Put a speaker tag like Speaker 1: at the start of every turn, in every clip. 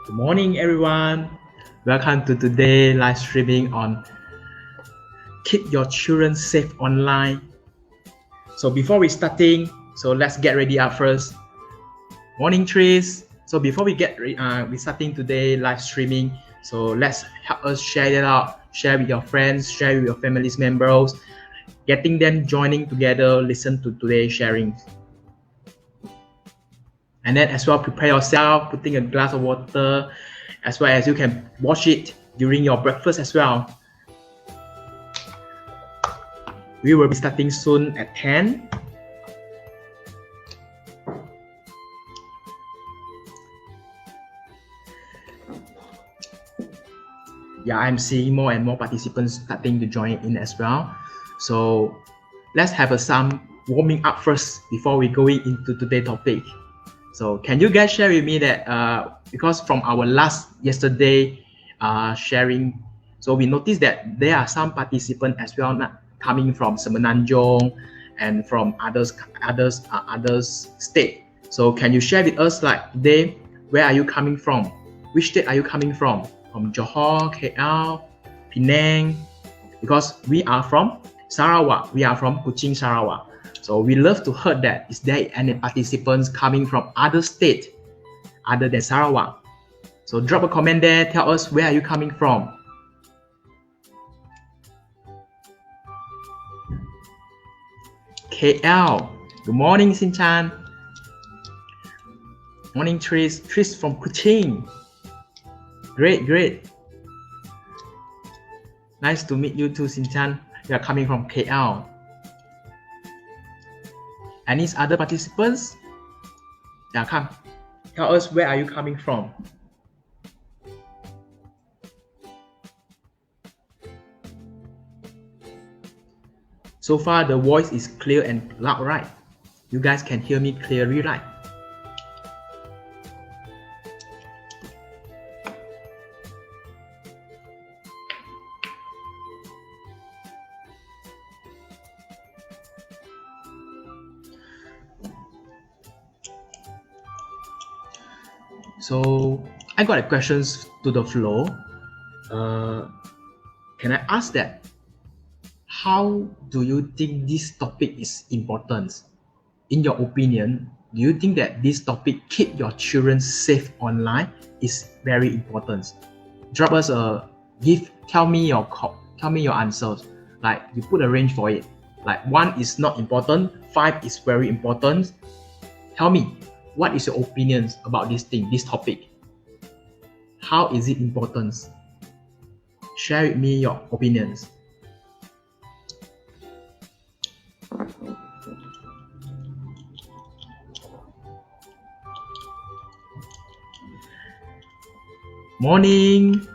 Speaker 1: Good morning, everyone. Welcome to today live streaming on Keep Your Children Safe Online. So before we starting, let's get ready up first. Morning, Tris. So before we we starting today live streaming. So let's help us share it out. Share with your friends. Share with your family's members. Getting them joining together. Listen to today's sharing. And then as well, prepare yourself, putting a glass of water, as well as you can watch it during your breakfast as well. We will be starting soon at 10. Yeah, I'm seeing more and more participants starting to join in as well. So let's have some warming up first before we go into today's topic. So can you guys share with me that because from our yesterday sharing, so we noticed that there are some participants as well coming from Semenanjung and from others state. So can you share with us like today, where are you coming from? Which state are you coming from? From Johor, KL, Penang? Because we are from Sarawak. We are from Kuching, Sarawak. So we love to hear that. Is there any participants coming from other state other than Sarawak? So drop a comment there. Tell us where are you coming from. KL. Good morning, Sinchan. Morning, Tris. Tris from Kuching. Great. Nice to meet you too, Sinchan. You are coming from KL. Any other participants? Yeah, come. Tell us where are you coming from. So far, the voice is clear and loud, right? You guys can hear me clearly, right? So I got a questions to the floor. Can I ask that? How do you think this topic is important? In your opinion, do you think that this topic, keep your children safe online, is very important? Drop us tell me your answers. Like you put a range for it. Like 1 is not important, 5 is very important. Tell me, what is your opinions about this topic? How is it important? Share with me your opinions. Morning,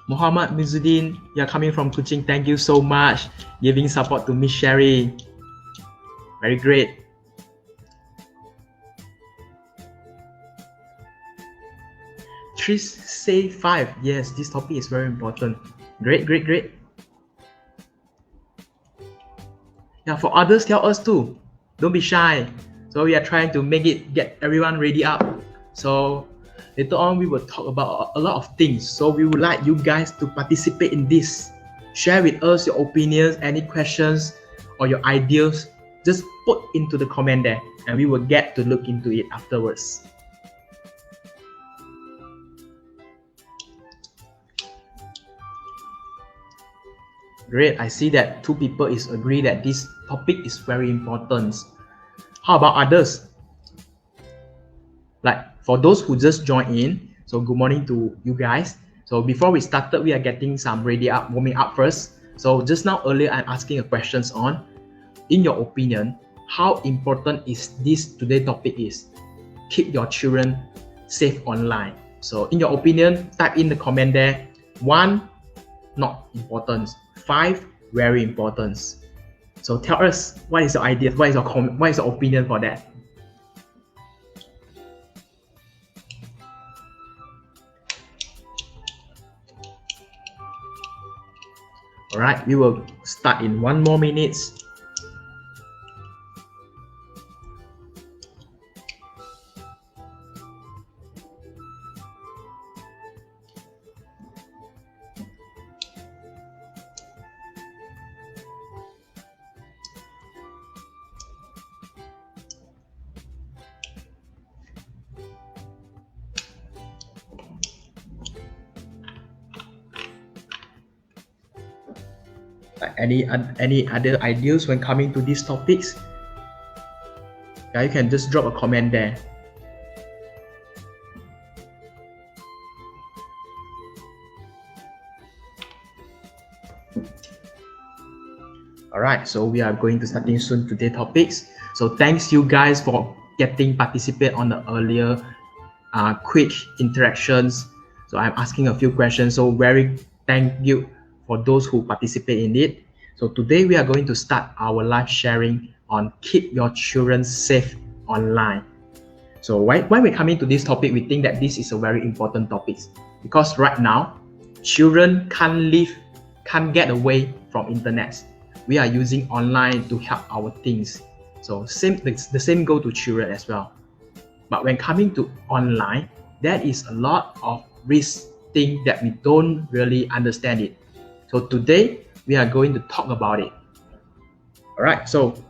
Speaker 1: Muhammad Mizuddin. You're coming from Kuching. Thank you so much, giving support to Miss Sherry. Very great. Tris say 5. Yes, this topic is very important. Great. Yeah, for others, tell us too. Don't be shy. So we are trying to get everyone ready up. So later on, we will talk about a lot of things. So we would like you guys to participate in this. Share with us your opinions, any questions, or your ideas. Just put into the comment there, and we will get to look into it afterwards. Great, I see that 2 people agree that this topic is very important. How about others? Like for those who just joined in, so good morning to you guys. So before we started, we are getting some warming up first. So just now earlier, I'm asking a questions on, in your opinion, how important is this today topic is? Keep your children safe online. So in your opinion, type in the comment there. 1, not important. 5, very important. So tell us, what is your idea? What is your opinion for that? All right, we will start in 1 more minute. Any other ideas when coming to these topics? Yeah, you can just drop a comment there. Alright, so we are going to starting soon today's topics. So thanks you guys for getting participate on the earlier quick interactions. So I'm asking a few questions. So very thank you for those who participate in it. So today we are going to start our live sharing on keep your children safe online. So when we come into this topic, we think that this is a very important topic because right now, children can't get away from internet. We are using online to help our things. So the same go to children as well. But when coming to online, there is a lot of risk thing that we don't really understand it. So today we are going to talk about it. All right. So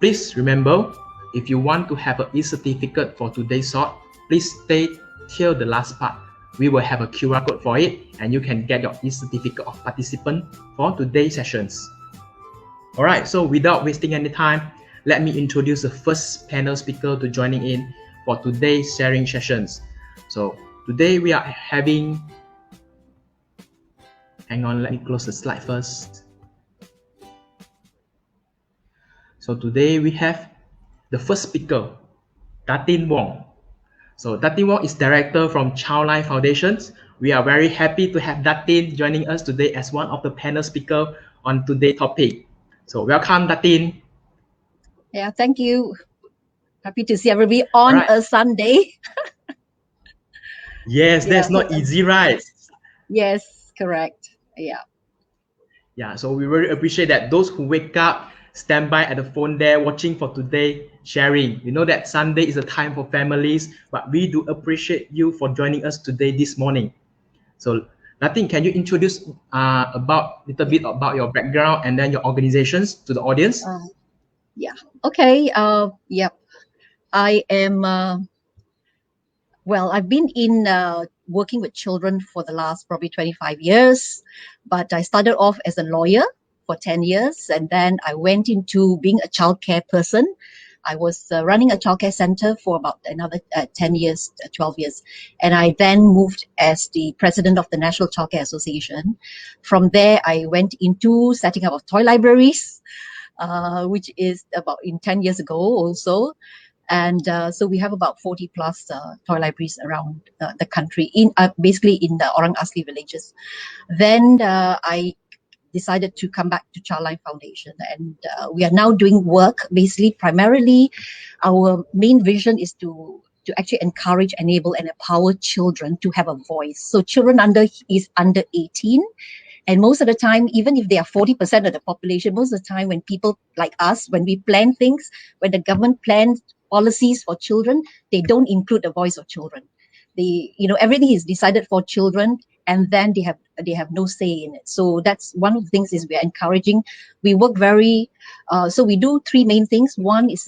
Speaker 1: please remember, if you want to have an e-certificate for today's talk, please stay till the last part. We will have a QR code for it, and you can get your e-certificate of participant for today's sessions. All right, so without wasting any time, let me introduce the first panel speaker to joining in for today's sharing sessions. So today we are having, hang on, let me close the slide first. So today we have the first speaker, Datin Wong. So Datin Wong is director from Childline Foundations. We are very happy to have Datin joining us today as one of the panel speakers on today's topic. So welcome, Datin.
Speaker 2: Yeah, thank you. Happy to see everybody on a Sunday.
Speaker 1: Yes, that's not easy, right?
Speaker 2: Yes, correct. Yeah.
Speaker 1: Yeah, so we really appreciate that those who wake up, stand by at the phone there, watching for today, sharing. You know that Sunday is a time for families, but we do appreciate you for joining us today, this morning. So Datin, can you introduce about little bit about your background and then your organizations to the audience?
Speaker 2: Yeah. Okay. Yeah. I am. Well, I've been in working with children for the last probably 25 years, but I started off as a lawyer for 10 years, and then I went into being a childcare person. I was running a childcare center for about another 10 years, 12 years. And I then moved as the president of the National Childcare Association. From there, I went into setting up of toy libraries, which is about in 10 years ago also. And so we have about 40 plus toy libraries around the country, basically in the Orang Asli villages. Then I decided to come back to Childline Foundation, and we are now doing work. Basically, primarily, our main vision is to actually encourage, enable, and empower children to have a voice. So children under 18, and most of the time, even if they are 40% of the population, most of the time when people like us, when we plan things, when the government plans policies for children, they don't include the voice of children. Everything is decided for children, and then they have no say in it. So that's one of the things is we are encouraging. We work so we do three main things. One is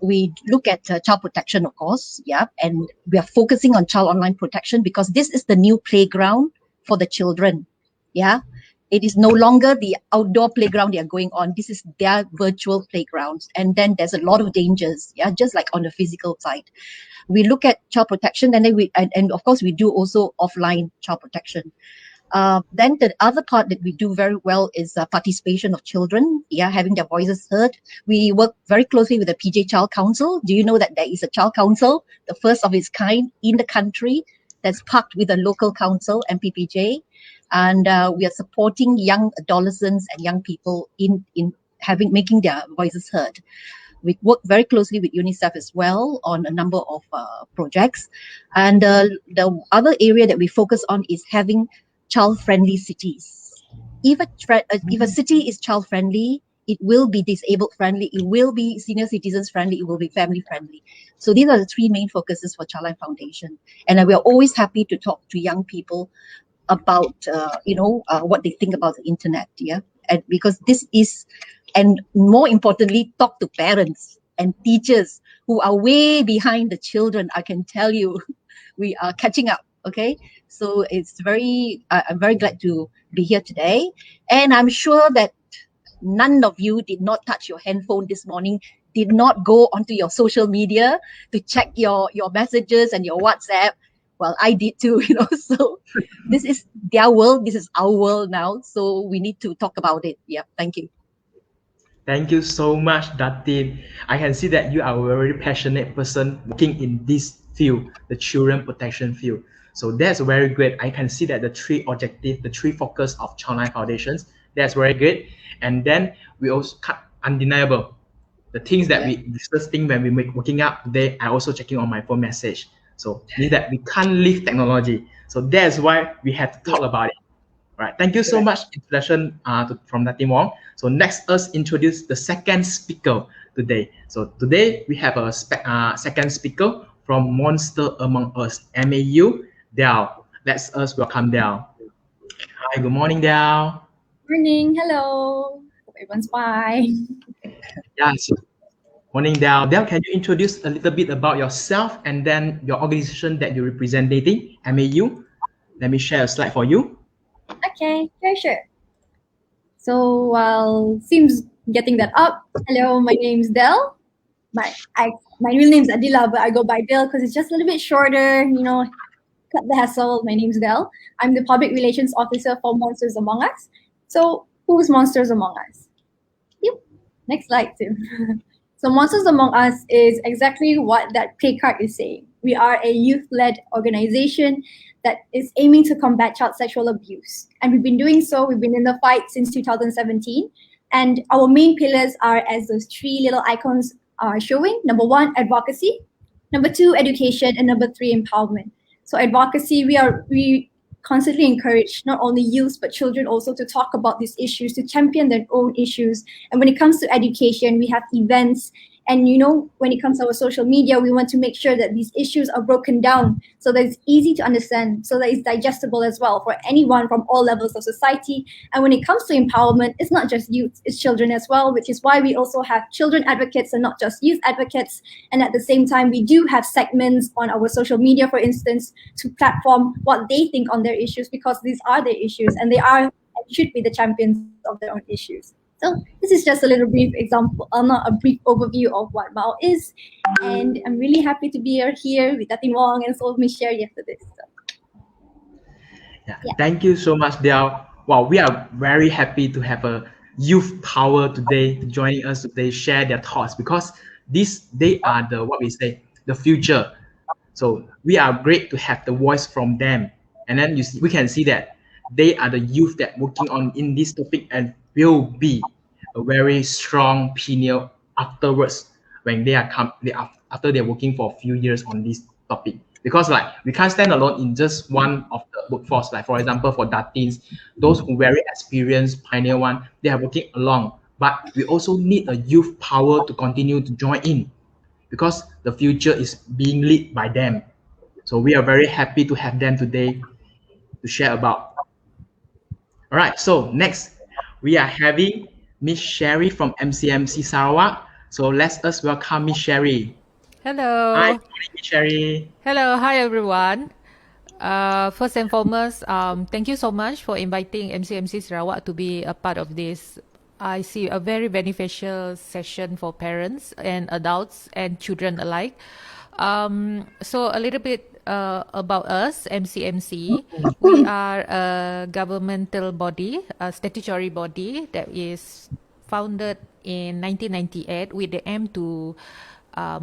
Speaker 2: we look at child protection, of course, and we are focusing on child online protection because this is the new playground for the children. It is no longer the outdoor playground they are going on. This is their virtual playgrounds. And then there's a lot of dangers, just like on the physical side. We look at child protection, and then and of course we do also offline child protection. Then the other part that we do very well is participation of children, having their voices heard. We work very closely with the PJ Child Council. Do you know that there is a child council, the first of its kind in the country, that's partnered with a local council, MPPJ, and we are supporting young adolescents and young people in making their voices heard. We work very closely with UNICEF as well on a number of projects. And the other area that we focus on is having child-friendly cities. If a city is child-friendly, it will be disabled friendly, it will be senior citizens friendly, it will be family friendly. So these are the three main focuses for Childline Foundation. And we are always happy to talk to young people about what they think about the internet, and because this is, and more importantly, talk to parents and teachers who are way behind the children. I can tell you, we are catching up. Okay, So I'm very glad to be here today. And I'm sure that none of you did not touch your handphone this morning, did not go onto your social media to check your messages and your WhatsApp. Well, I did too, So this is their world, this is our world now. So we need to talk about it. Yeah, thank you.
Speaker 1: Thank you so much, Datin. I can see that you are a very passionate person working in this field, the children protection field. So that's very great. I can see that the three objective, the three focus of Childline Foundations, that's very good. And then we also undeniable. The things that we first thing when we make working out today, I also checking on my phone message. So means that we can't leave technology. So that's why we have to talk about it. All right, thank you so much introduction from Datin Wong. So next, us introduce the second speaker today. So today we have a second speaker from Monster Among Us, MAU, Dal. Let's us welcome Dal. Hi, good morning, Dal.
Speaker 3: Morning, hello. Hope everyone's fine.
Speaker 1: Yes. Morning, Dal. Dal, can you introduce a little bit about yourself and then your organization that you're representing, MAU? Let me share a slide for you.
Speaker 3: Okay, sure. So while seems getting that up, hello, my name's Del. My real name's Adila, but I go by Del because it's just a little bit shorter, cut the hassle. My name's Del. I'm the public relations officer for Monsters Among Us. So who's Monsters Among Us? Yep. Next slide, Tim. So Monsters Among Us is exactly what that play card is saying. We are a youth-led organization that is aiming to combat child sexual abuse. And we've been doing so, we've been in the fight since 2017. And our main pillars are, as those three little icons are showing. Number one, advocacy. Number two, education. And number three, empowerment. So advocacy, we constantly encourage not only youth, but children also to talk about these issues, to champion their own issues. And when it comes to education, we have events. And when it comes to our social media, we want to make sure that these issues are broken down so that it's easy to understand, so that it's digestible as well for anyone from all levels of society. And when it comes to empowerment, it's not just youth, it's children as well, which is why we also have children advocates and not just youth advocates. And at the same time, we do have segments on our social media, for instance, to platform what they think on their issues, because these are their issues and they are and should be the champions of their own issues. So this is just a little brief example, not a brief overview of what MAO is. And I'm really happy to be here with Datin Wong and so Miss Sherry after this.
Speaker 1: Yeah. Thank you so much, Dale. Wow, we are very happy to have a youth power today joining us today, share their thoughts, because they are the future. So we are great to have the voice from them. And then we can see that they are the youth that working on in this topic and will be a very strong opinion afterwards when after they're working for a few years on this topic. Because we can't stand alone in just one of the workforce. Like for example, for Datins, those who very experienced pioneer one, they are working along. But we also need a youth power to continue to join in, because the future is being led by them. So we are very happy to have them today to share about. All right, so next we are having Miss Sherry from MCMC Sarawak. So let's us welcome Miss Sherry.
Speaker 4: Hello.
Speaker 1: Hi, Miss Sherry.
Speaker 4: Hello, hi everyone. First and foremost, thank you so much for inviting MCMC Sarawak to be a part of this. I see a very beneficial session for parents and adults and children alike. So a little bit about us, MCMC. We are a governmental body, a statutory body that is founded in 1998 with the aim to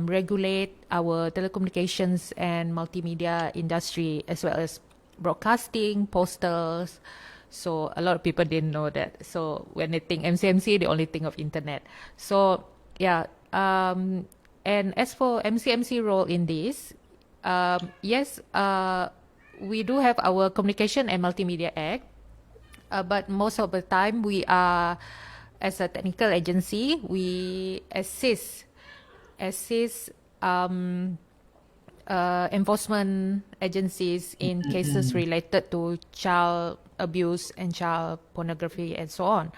Speaker 4: regulate our telecommunications and multimedia industry, as well as broadcasting, posters. So a lot of people didn't know that. So when they think MCMC, they only think of internet. So yeah, and as for MCMC role in this, yes, we do have our Communication and Multimedia Act, but most of the time we are, as a technical agency, we assist enforcement agencies in cases related to child abuse and child pornography and so on.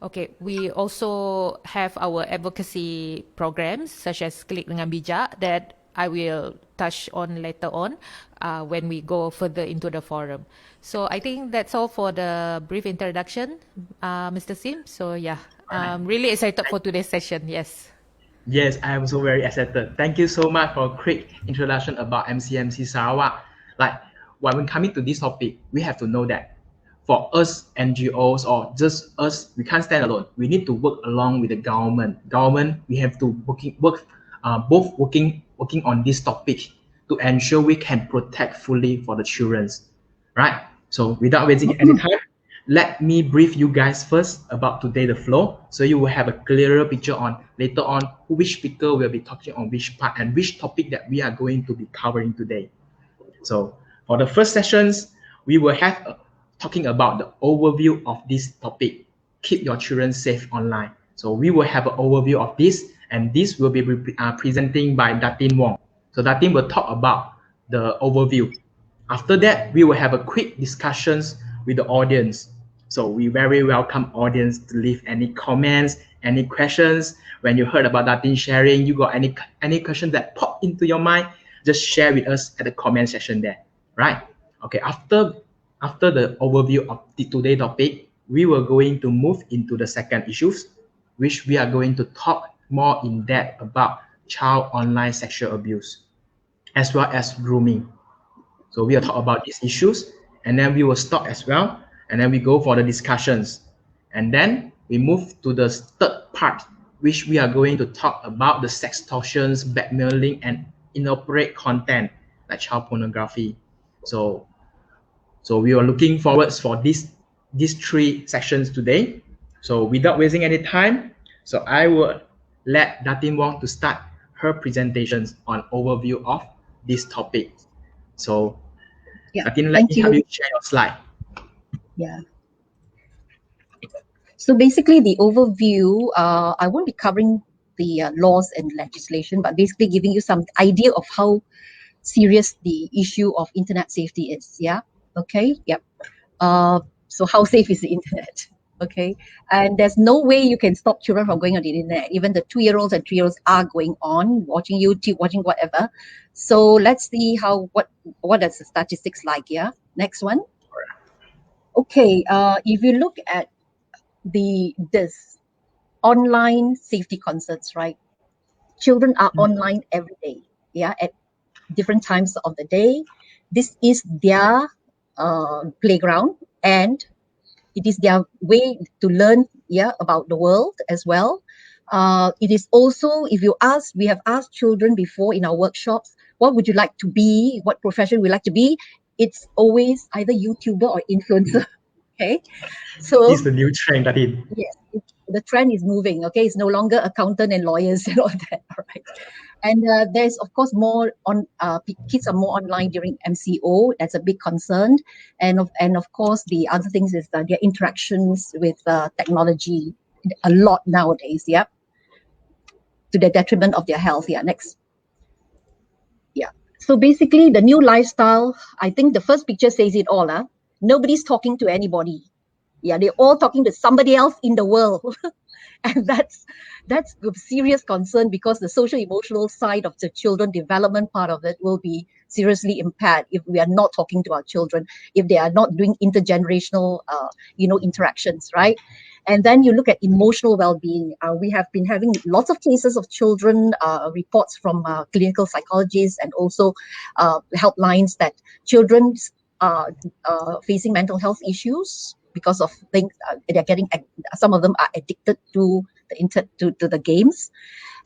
Speaker 4: Okay, we also have our advocacy programs such as Klik Dengan Bijak that I will touch on later on when we go further into the forum. So I think that's all for the brief introduction, Mr. Sim. So yeah, I'm really excited for today's session. Yes.
Speaker 1: Yes, I am so very excited. Thank you so much for a quick introduction about MCMC Sarawak. Like, when coming to this topic, we have to know that for us NGOs or just us, we can't stand alone. We need to work along with the government. We have to both working on this topic to ensure we can protect fully for the childrens, right? So without wasting any time, let me brief you guys first about today the flow, so you will have a clearer picture on later on which speaker will be talking on which part and which topic that we are going to be covering today. So for the first sessions, we will have talking about the overview of this topic, keep your children safe online. So we will have an overview of this, and this will be presenting by Datin Wong. So Datin will talk about the overview. After that, we will have a quick discussions with the audience. So we very welcome audience to leave any comments, any questions. When you heard about Datin sharing, you got any questions that pop into your mind, just share with us at the comment section there, right? Okay, after the overview of the today topic, we were going to move into the second issues, which we are going to talk more in depth about child online sexual abuse, as well as grooming. So we will talk about these issues, and then we will stop as well, and then we go for the discussions. And then we move to the third part, which we are going to talk about the sextortions, blackmailing, and inappropriate content like child pornography. So we are looking forward for these three sections today. So without wasting any time, so I will let Datin Wong to start her presentations on overview of this topic. So
Speaker 2: Yeah,
Speaker 1: Datin, let me help you share your slide.
Speaker 2: Yeah. So basically, the overview, I won't be covering the laws and legislation, but basically giving you some idea of how serious the issue of internet safety is. Yeah. Okay. Yep. So how safe is the internet? Okay. And there's no way you can stop children from going on the internet. Even the 2-year-olds and 3-year-olds are going on, watching YouTube, watching whatever. So let's see what is the statistics like. Yeah. Next one. Okay. If you look at this online safety concerns, right? Children are online every day. Yeah. At different times of the day. This is their playground, and it is their way to learn about the world as well. It is also, if you ask, we have asked children before in our workshops, what would you like to be? What profession would you like to be? It's always either YouTuber or influencer. Okay, so
Speaker 1: this is the new trend, Datin.
Speaker 2: Yes, the trend is moving. Okay, it's no longer accountant and lawyers and all that. All right. And there's of course more on kids are more online during MCO. That's a big concern, and of course the other things is their interactions with technology a lot nowadays. Yeah, to the detriment of their health. Yeah. Next. Yeah. So basically, the new lifestyle. I think the first picture says it all. Nobody's talking to anybody. Yeah, they're all talking to somebody else in the world. And that's a serious concern, because the social emotional side of the children development part of it will be seriously impaired if we are not talking to our children, if they are not doing intergenerational interactions, right? And then you look at emotional well-being. We have been having lots of cases of children, reports from clinical psychologists and also helplines that children are facing mental health issues because of things they're getting. Some of them are addicted to the games,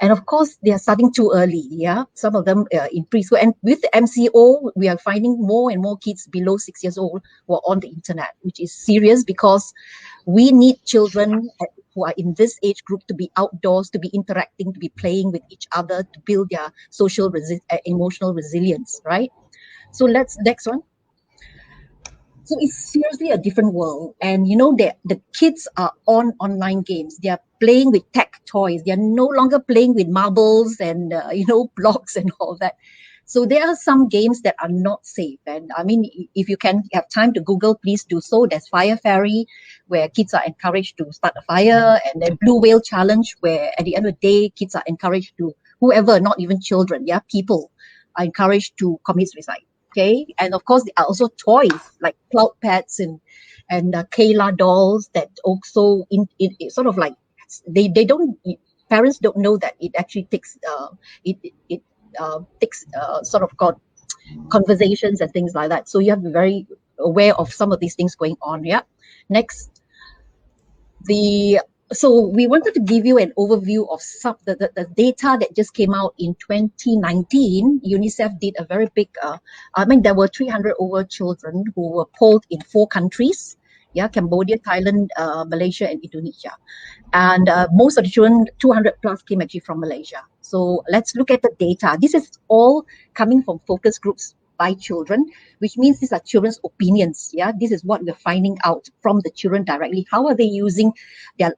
Speaker 2: and of course they are starting too early. Yeah, some of them in preschool, and with the MCO, we are finding more and more kids below 6 years old who are on the internet, which is serious, because we need children who are in this age group to be outdoors, to be interacting, to be playing with each other, to build their social emotional resilience. Right. So next one. So it's seriously a different world. And the kids are on online games. They are playing with tech toys. They are no longer playing with marbles and blocks and all that. So there are some games that are not safe. And I mean, if you can have time to Google, please do so. There's Fire Fairy, where kids are encouraged to start a fire, and then Blue Whale Challenge, where at the end of the day, kids are encouraged to, whoever, not even children, people, are encouraged to commit suicide. Okay, and of course there are also toys like cloud pets and Kayla dolls that also it sort of like they don't parents don't know that it actually takes it takes sort of got conversations and things like that. So you have to be very aware of some of these things going on. Yeah. Next, so we wanted to give you an overview of some the data that just came out in 2019. UNICEF did a very big, there were 300 over children who were polled in 4 countries. Yeah, Cambodia, Thailand, Malaysia, and Indonesia. And most of the children, 200 plus, came actually from Malaysia. So let's look at the data. This is all coming from focus groups by children, which means these are children's opinions. Yeah, this is what we're finding out from the children directly. How are they using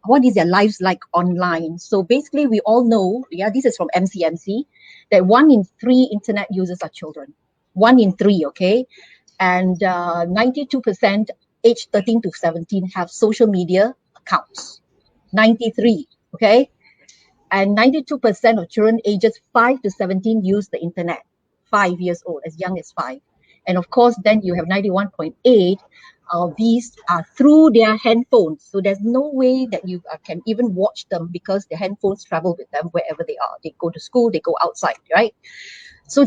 Speaker 2: what is their lives like online? So basically, we all know, yeah, this is from MCMC, that 1 in 3 internet users are children. 1 in 3, okay? And 92% age 13 to 17 have social media accounts. 93, okay? And 92% of children ages 5 to 17 use the internet, 5 years old, as young as 5. And of course, then you have 91.8 of these are through their handphones. So there's no way that you can even watch them because their handphones travel with them wherever they are. They go to school, they go outside, right? So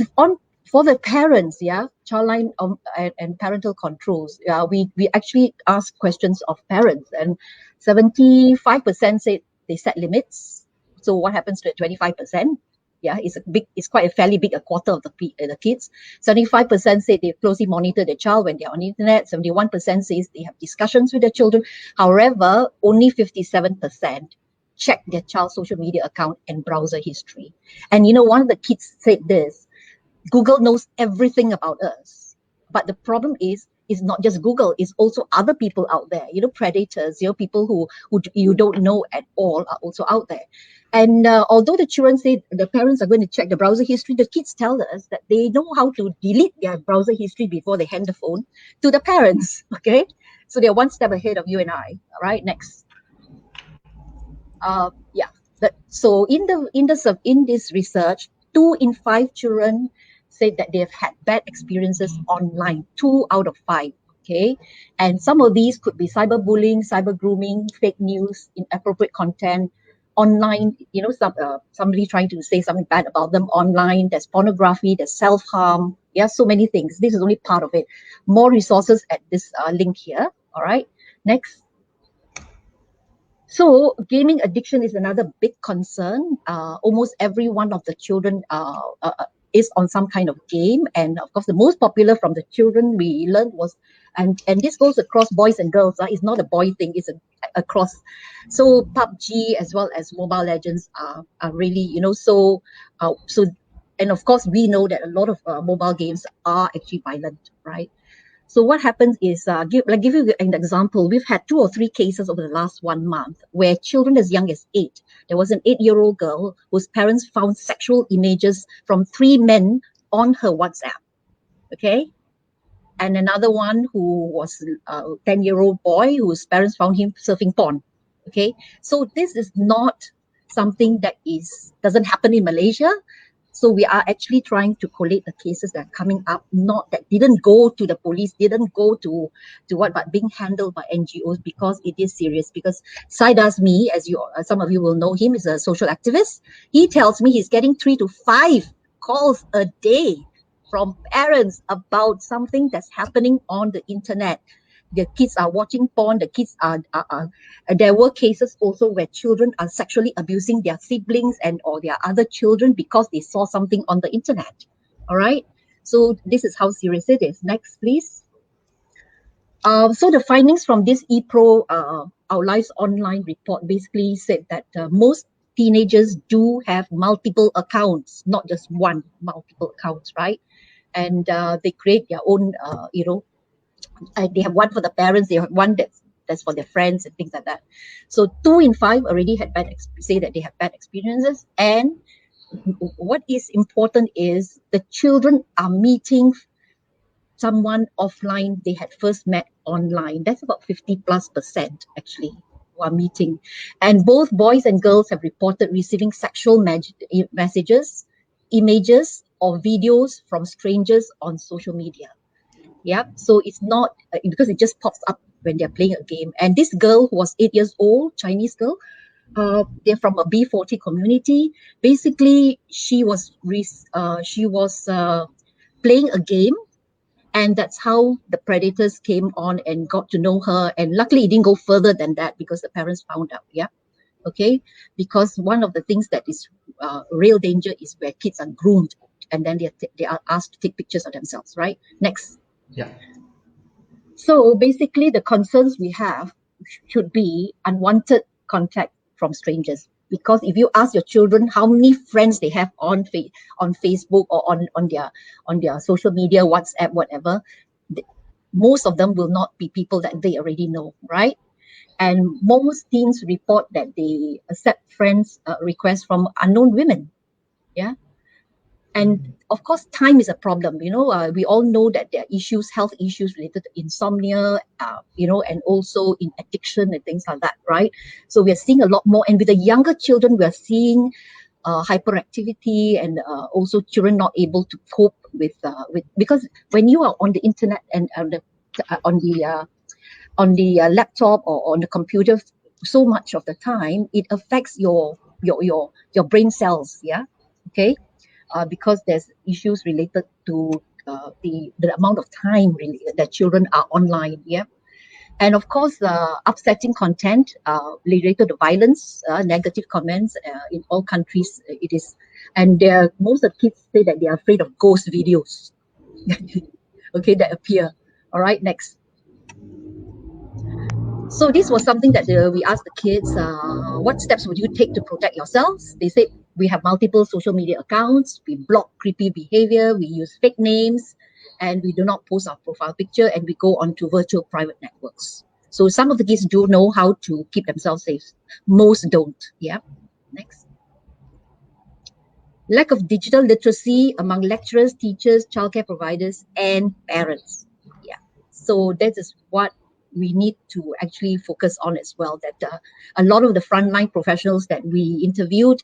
Speaker 2: for the parents, yeah, childline and parental controls, we actually asked questions of parents, and 75% said they set limits. So what happens to the 25%? Yeah, it's quite a fairly big, a quarter of the kids. 75% say they closely monitor their child when they're on the internet. 71% says they have discussions with their children. However, only 57% check their child's social media account and browser history. And one of the kids said this: Google knows everything about us. But the problem is not just Google, it's also other people out there, predators, people who you don't know at all are also out there. And although the children say the parents are going to check the browser history, the kids tell us that they know how to delete their browser history before they hand the phone to the parents, okay? So they're one step ahead of you and I. All right, next. So in this research, 2 in 5 children said that they've had bad experiences online. 2 out of 5. Okay, and some of these could be cyberbullying, cyber grooming, fake news, inappropriate content online. Somebody trying to say something bad about them online. There's pornography. There's self-harm. Yeah, so many things. This is only part of it. More resources at this link here. All right, next. So gaming addiction is another big concern. Almost every one of the children is on some kind of game. And of course, the most popular from the children we learned was, and this goes across boys and girls. It's not a boy thing, it's across. So PUBG as well as Mobile Legends are really, and of course, we know that a lot of mobile games are actually violent, right? So what happens is, give you an example. We've had 2 or 3 cases over the last 1 month where children as young as 8. There was an 8-year-old girl whose parents found sexual images from 3 men on her WhatsApp. Okay, and another one who was a 10-year-old boy whose parents found him surfing porn. Okay, so this is not something that doesn't happen in Malaysia. So we are actually trying to collate the cases that are coming up, that didn't go to the police, didn't go to but being handled by NGOs, because it is serious. Because Said Azmi, as some of you will know him, is a social activist. He tells me he's getting 3 to 5 calls a day from parents about something that's happening on the internet. The kids are watching porn. The kids there were cases also where children are sexually abusing their siblings or their other children because they saw something on the internet. All right. So this is how serious it is. Next, please. So the findings from this ePro Our Lives Online report basically said that most teenagers do have multiple accounts, not just one, multiple accounts, right? And they create their own, they have one for the parents, they have one that's for their friends and things like that. So 2 in 5 already had say that they have bad experiences. And what is important is the children are meeting someone offline they had first met online. That's about 50+% actually who are meeting. And both boys and girls have reported receiving sexual messages, images or videos from strangers on social media. Yeah, so it's not because it just pops up when they're playing a game. And this girl who was 8 years old, Chinese girl, they're from a B40 community. Basically, she was playing a game, and that's how the predators came on and got to know her. And luckily, it didn't go further than that because the parents found out. Yeah, okay. Because one of the things that is real danger is where kids are groomed and then they are asked to take pictures of themselves. Right. Next.
Speaker 1: Yeah.
Speaker 2: So basically, the concerns we have should be unwanted contact from strangers. Because if you ask your children how many friends they have on Facebook or on their social media, WhatsApp, whatever, most of them will not be people that they already know, right? And most teens report that they accept friends requests from unknown women. Yeah. And of course, time is a problem. We all know that there are issues, health issues related to insomnia, and also in addiction and things like that, right? So we are seeing a lot more. And with the younger children, we are seeing hyperactivity and also children not able to cope with because when you are on the internet and on the laptop or on the computer so much of the time, it affects your brain cells. Yeah. Okay. Because there's issues related to the amount of time really that children are online. Yeah. And of course, upsetting content related to violence, negative comments in all countries. It is, and most of the kids say that they are afraid of ghost videos. Okay, that appear. All right, next. So this was something that we asked the kids, what steps would you take to protect yourselves? They said, we have multiple social media accounts, we block creepy behavior, we use fake names, and we do not post our profile picture, and we go onto virtual private networks. So some of the kids do know how to keep themselves safe. Most don't. Yeah. Next. Lack of digital literacy among lecturers, teachers, childcare providers, and parents. Yeah. So that is what we need to actually focus on as well. That a lot of the frontline professionals that we interviewed,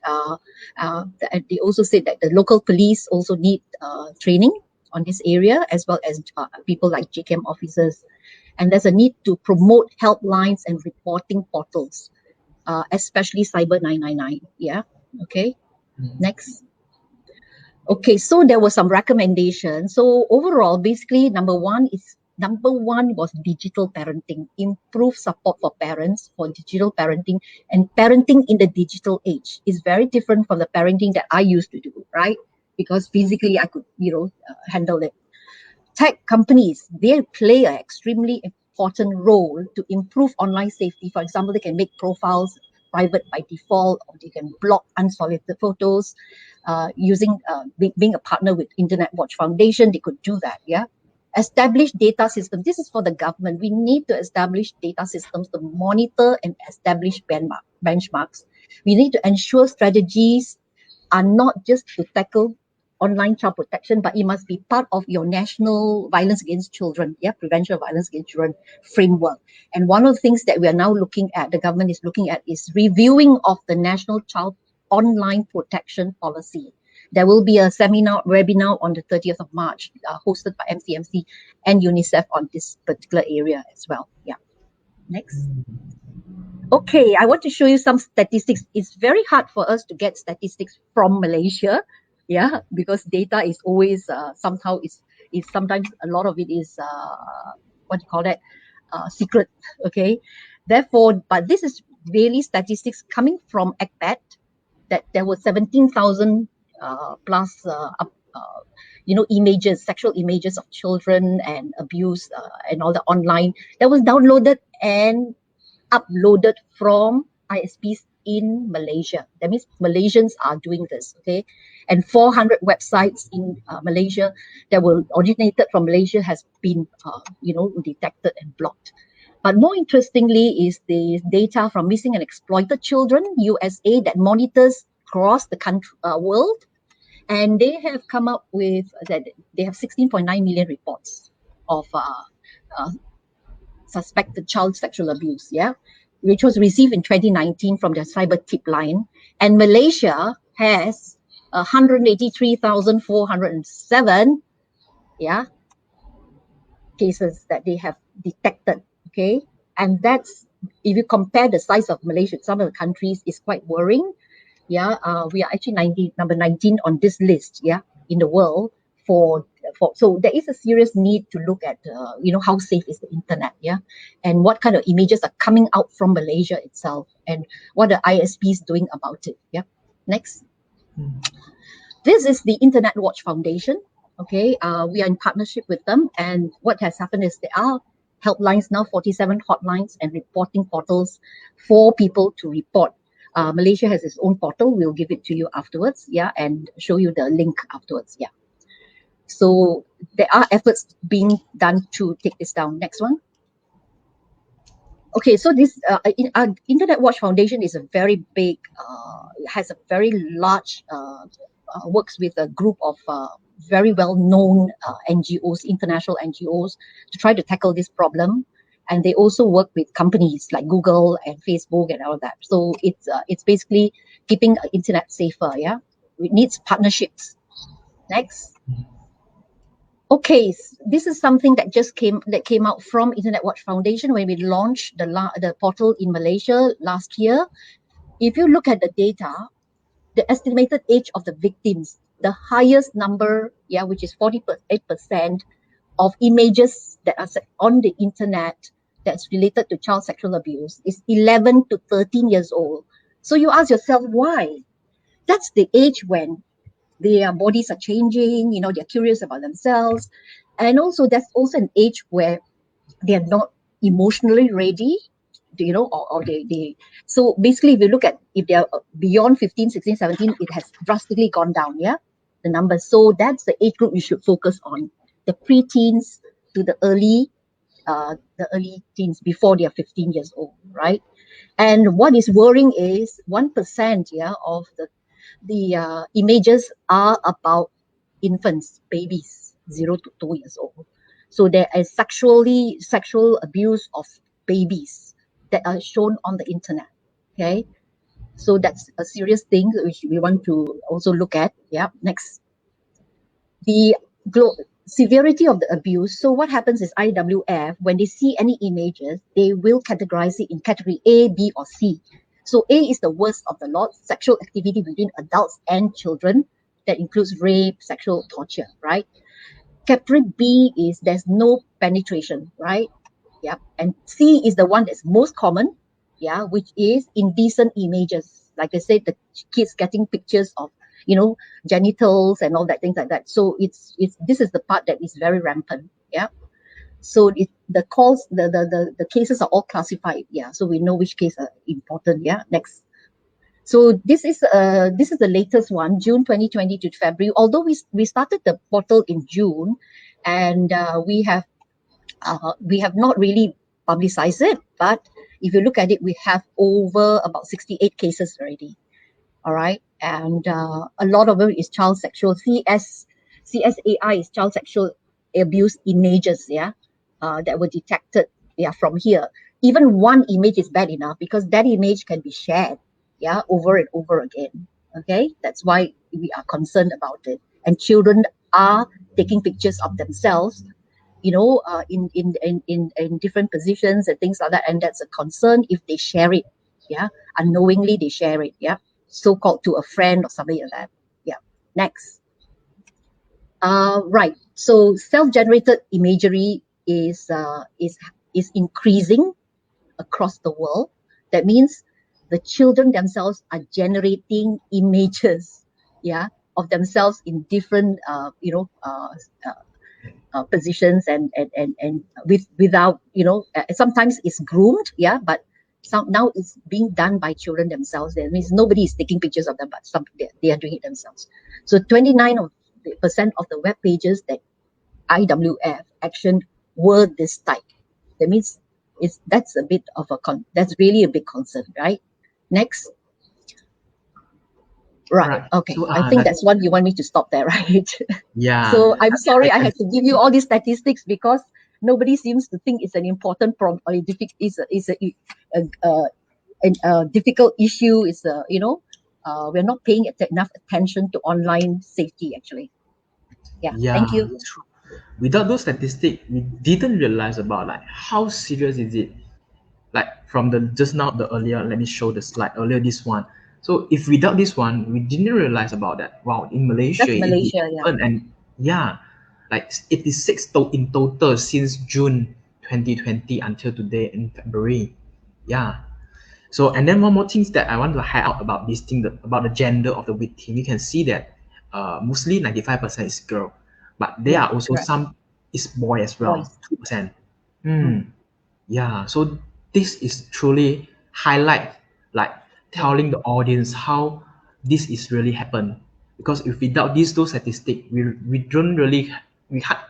Speaker 2: they also said that the local police also need training on this area, as well as people like JCAM officers. And there's a need to promote helplines and reporting portals, especially Cyber 999. Yeah. Okay. Next. Okay, so there were some recommendations. So overall, basically, number one was digital parenting, improve support for parents for digital parenting, and parenting in the digital age is very different from the parenting that I used to do, right? Because physically I could, handle it. Tech companies, they play an extremely important role to improve online safety. For example, they can make profiles private by default, or they can block unsolicited photos. Using being a partner with Internet Watch Foundation, they could do that. Yeah. Establish data systems. This is for the government. We need to establish data systems to monitor and establish benchmarks. We need to ensure strategies are not just to tackle online child protection, but it must be part of your national violence against children, prevention of violence against children framework. And one of the things that we are now looking at, the government is looking at, is reviewing of the national child online protection policy. There will be a webinar on the 30th of March, hosted by MCMC and UNICEF on this particular area as well. Yeah. Next. Okay, I want to show you some statistics. It's very hard for us to get statistics from Malaysia, because data is always somehow is sometimes a lot of it is secret. Okay, therefore, but this is really statistics coming from ECPAT, that there were 17,000 plus images, sexual images of children and abuse and all the online that was downloaded and uploaded from ISPs in Malaysia. That means Malaysians are doing this, okay? And 400 websites in Malaysia that were originated from Malaysia has been, detected and blocked. But more interestingly is the data from Missing and Exploited Children, USA, that monitors across the country, world. And they have come up with that they have 16.9 million reports of suspected child sexual abuse, which was received in 2019 from their cyber tip line. And Malaysia has 183,407, yeah, cases that they have detected, okay? And that's, if you compare the size of Malaysia, some of the countries, is quite worrying. Yeah, we are actually number 19 on this list, yeah, in the world so there is a serious need to look at, how safe is the internet, yeah, and what kind of images are coming out from Malaysia itself, and what the ISPs doing about it, yeah. Next. This is the Internet Watch Foundation. Okay, we are in partnership with them, and what has happened is there are helplines now, 47 hotlines and reporting portals for people to report. Malaysia has its own portal. We'll give it to you afterwards, yeah, and show you the link afterwards, yeah. So there are efforts being done to take this down. Next one. Okay, so this Internet Watch Foundation is a very big, has a very large, works with a group of very well-known NGOs, international NGOs, to try to tackle this problem. And they also work with companies like Google and Facebook and all that. So it's basically keeping internet safer. Yeah, it needs partnerships. Next. Okay, this is something that came out from Internet Watch Foundation when we launched the portal in Malaysia last year. If you look at the data, the estimated age of the victims, the highest number, yeah, which is 48% of images that are on the internet that's related to child sexual abuse is 11 to 13 years old. So you ask yourself, why? That's the age when their bodies are changing, they're curious about themselves. And also that's also an age where they're not emotionally ready, or they so basically if you look at, if they're beyond 15, 16, 17, it has drastically gone down, yeah, the numbers. So that's the age group you should focus on, the pre-teens to the early teens, before they are 15 years old, right? And what is worrying is 1%, yeah, of the images are about infants, babies, 0 to 2 years old. So there is sexual abuse of babies that are shown on the internet. Okay, so that's a serious thing which we want to also look at. Yeah, next. The severity of the abuse. So what happens is IWF, when they see any images, they will categorize it in category A, B, or C. So A is the worst of the lot, sexual activity between adults and children. That includes rape, sexual torture, right? Category B is there's no penetration, right? Yeah. And C is the one that's most common, yeah, which is indecent images. Like I said, the kids getting pictures of, genitals and all that, things like that. So this is the part that is very rampant, yeah. So the cases are all classified, yeah. So we know which case are important, yeah. Next. So this is the latest one, June 2020 to February. Although we started the portal in June, and we have not really publicized it, but if you look at it, we have over about 68 cases already. All right, and a lot of them is child sexual CSAI is child sexual abuse images, yeah, that were detected, yeah, from here. Even one image is bad enough because that image can be shared, yeah, over and over again. Okay, that's why we are concerned about it. And children are taking pictures of themselves, in different positions and things like that, and that's a concern if they share it, yeah, unknowingly they share it, yeah, so-called to a friend or something like that, yeah. Next. Right. So self-generated imagery is increasing across the world. That means the children themselves are generating images, yeah, of themselves in different, positions and without, sometimes it's groomed, yeah, but now it's being done by children themselves. That means nobody is taking pictures of them, but they are doing it themselves. So 29% of the web pages that IWF actioned were this type. That means that's really a big concern, right? Next. Right. Okay.
Speaker 1: So,
Speaker 2: I think that's what you want me to stop there, right?
Speaker 1: yeah.
Speaker 2: So I'm sorry I had to give you all these statistics because nobody seems to think it's an important problem or a difficult issue. It's we're not paying enough attention to online safety, actually. Yeah, thank you.
Speaker 1: That's true. Without those statistics, we didn't realize about like how serious is it. Like from the just now the earlier, let me show the slide earlier this one. So if without this one, we didn't realize about that. Wow, in Malaysia,
Speaker 2: That's
Speaker 1: it
Speaker 2: Malaysia, yeah.
Speaker 1: happened, and yeah, like 86 in total since June 2020 until today in February. Yeah. So and then one more thing that I want to highlight about this thing, about the gender of the victim. You can see that mostly 95% is girl, but there are also
Speaker 2: correct.
Speaker 1: some is boy as well,
Speaker 2: Boys.
Speaker 1: 2%. Yeah, so this is truly highlight, like telling the audience how this is really happen. Because if without those statistics, we don't really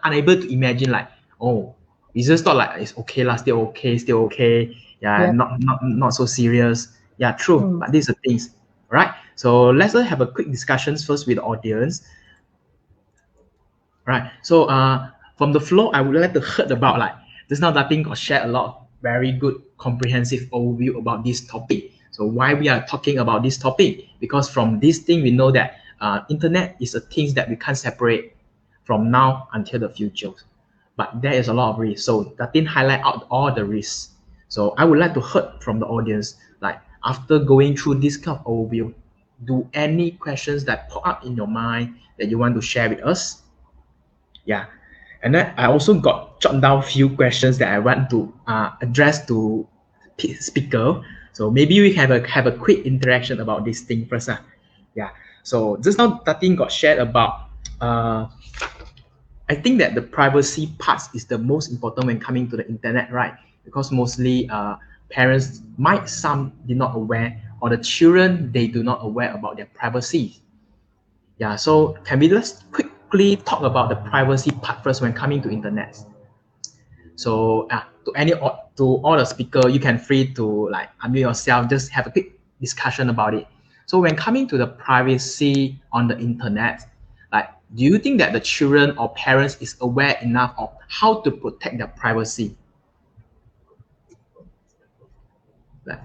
Speaker 1: unable to imagine like, oh, we just thought like it's okay lah, still okay, yeah,
Speaker 2: Yeah.
Speaker 1: not so serious. Yeah, true, but these are things, right? So let's have a quick discussions first with the audience. Right. So from the floor, I would like to heard about like just now Datin got shared a lot of very good comprehensive overview about this topic. So why we are talking about this topic? Because from this thing we know that internet is a thing that we can't separate from now until the future. But there is a lot of risk. So Datin highlight out all the risks. So I would like to hear from the audience, like after going through this kind of overview, do any questions that pop up in your mind that you want to share with us? Yeah, and then I also got jot down few questions that I want to address to speaker. So maybe we have a quick interaction about this thing first. Yeah. So just now Tatin got shared about. I think that the privacy parts is the most important when coming to the internet, right? Because mostly parents some did not aware, or the children they do not aware about their privacy. Yeah, so can we just quickly talk about the privacy part first when coming to internet? So to all the speaker, you can free to like unmute yourself, just have a quick discussion about it. So when coming to the privacy on the internet, like do you think that the children or parents is aware enough of how to protect their privacy? Like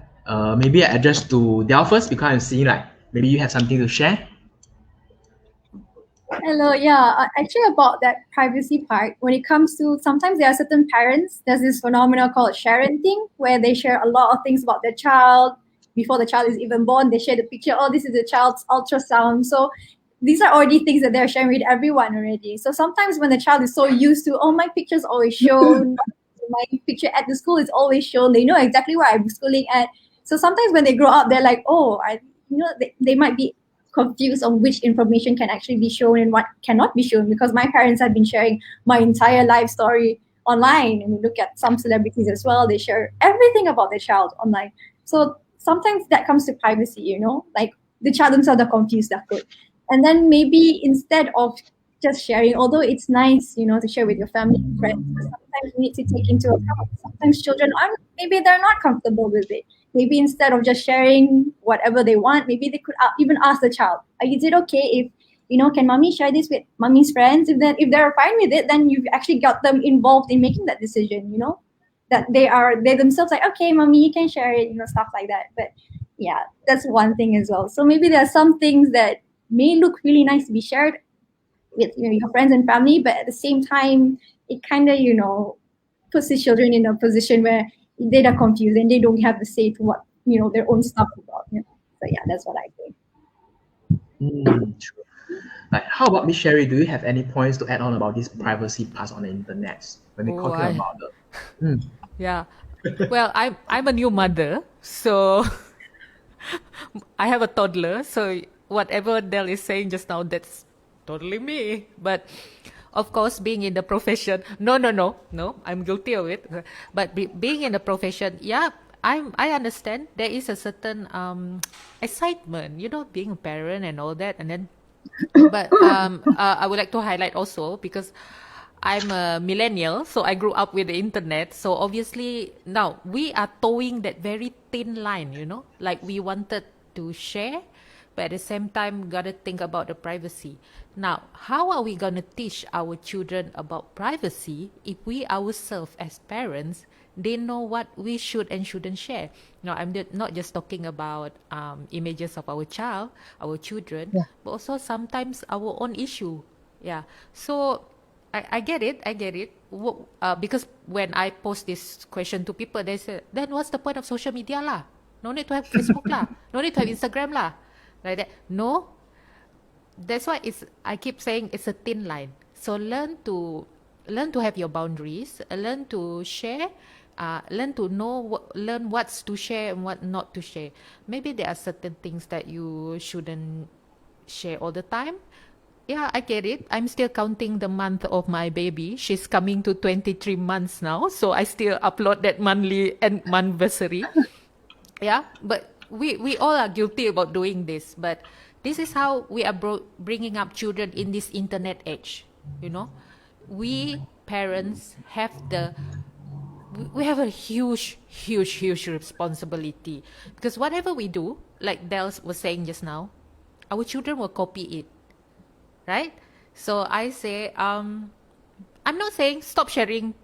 Speaker 1: maybe I address to Del first because I'm seeing like maybe you have something to share.
Speaker 3: Hello, yeah. Actually, about that privacy part, when it comes to sometimes there are certain parents, there's this phenomenon called sharenting, where they share a lot of things about their child before the child is even born. They share the picture, oh, this is the child's ultrasound. So these are already things that they're sharing with everyone already. So sometimes when the child is so used to, oh, my picture's always shown, my picture at the school is always shown, they know exactly where I'm schooling at. So sometimes when they grow up, they're like, oh, they might be confused on which information can actually be shown and what cannot be shown, because my parents have been sharing my entire life story online. And we look at some celebrities as well, they share everything about their child online. So sometimes that comes to privacy, like the child themselves are confused, they're good. And then maybe instead of just sharing, although it's nice, to share with your family and friends, sometimes we need to take into account sometimes children maybe they're not comfortable with it. Maybe instead of just sharing whatever they want, maybe they could even ask the child, is it okay if, can mommy share this with mommy's friends? If they're fine with it, then you've actually got them involved in making that decision, that they themselves like, okay, mommy, you can share it, stuff like that. But yeah, that's one thing as well. So maybe there are some things that may look really nice to be shared with your friends and family, but at the same time, it kind of, puts the children in a position where they are confused and they don't have the say to what their own stuff about. So yeah, that's what I think.
Speaker 1: True. Like, how about Miss Sherry? Do you have any points to add on about this privacy pass on the internet when we're talking about the?
Speaker 4: Yeah. Well, I'm a new mother, so I have a toddler. So whatever Del is saying just now, that's totally me. But of course, being in the profession, no, I'm guilty of it. But being in the profession, yeah, I understand there is a certain excitement, being a parent and all that. And then, but I would like to highlight also, because I'm a millennial, so I grew up with the internet. So obviously now we are towing that very thin line, like we wanted to share, but at the same time, gotta think about the privacy. Now, how are we gonna teach our children about privacy if we ourselves as parents they know what we should and shouldn't share? Now, I'm not just talking about images of our child, our children,
Speaker 2: Yeah.
Speaker 4: but also sometimes our own issue. Yeah. So I get it. I get it. Because when I post this question to people, they say, then what's the point of social media lah? No need to have Facebook lah. No need to have Instagram lah. Like that. No. That's why I keep saying it's a thin line. So learn to have your boundaries. Learn to share. Learn to learn what's to share and what not to share. Maybe there are certain things that you shouldn't share all the time. Yeah, I get it. I'm still counting the month of my baby. She's coming to 23 months now. So I still upload that monthly and anniversary. Yeah, but we all are guilty about doing this. But this is how we are bringing up children in this internet age. You know, we parents have we have a huge responsibility, because whatever we do, like Del was saying just now, our children will copy it, right? So I say, I'm not saying stop sharing,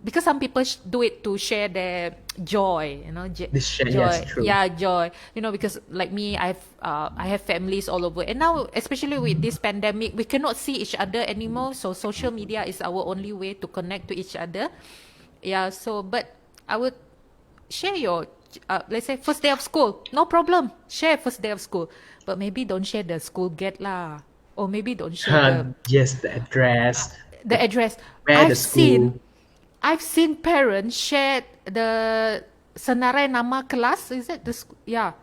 Speaker 4: because some people do it to share their joy,
Speaker 1: This share,
Speaker 4: joy,
Speaker 1: yes, true.
Speaker 4: yeah, joy. Because like me, I have families all over, and now especially with this pandemic, we cannot see each other anymore. So social media is our only way to connect to each other. Yeah. So, but I would share your, let's say first day of school, no problem. Share first day of school, but maybe don't share the school gate lah, or maybe don't share
Speaker 1: Yes, the address,
Speaker 4: the address.
Speaker 1: where the school.
Speaker 4: I've seen parents share the senarai nama kelas, is it yeah,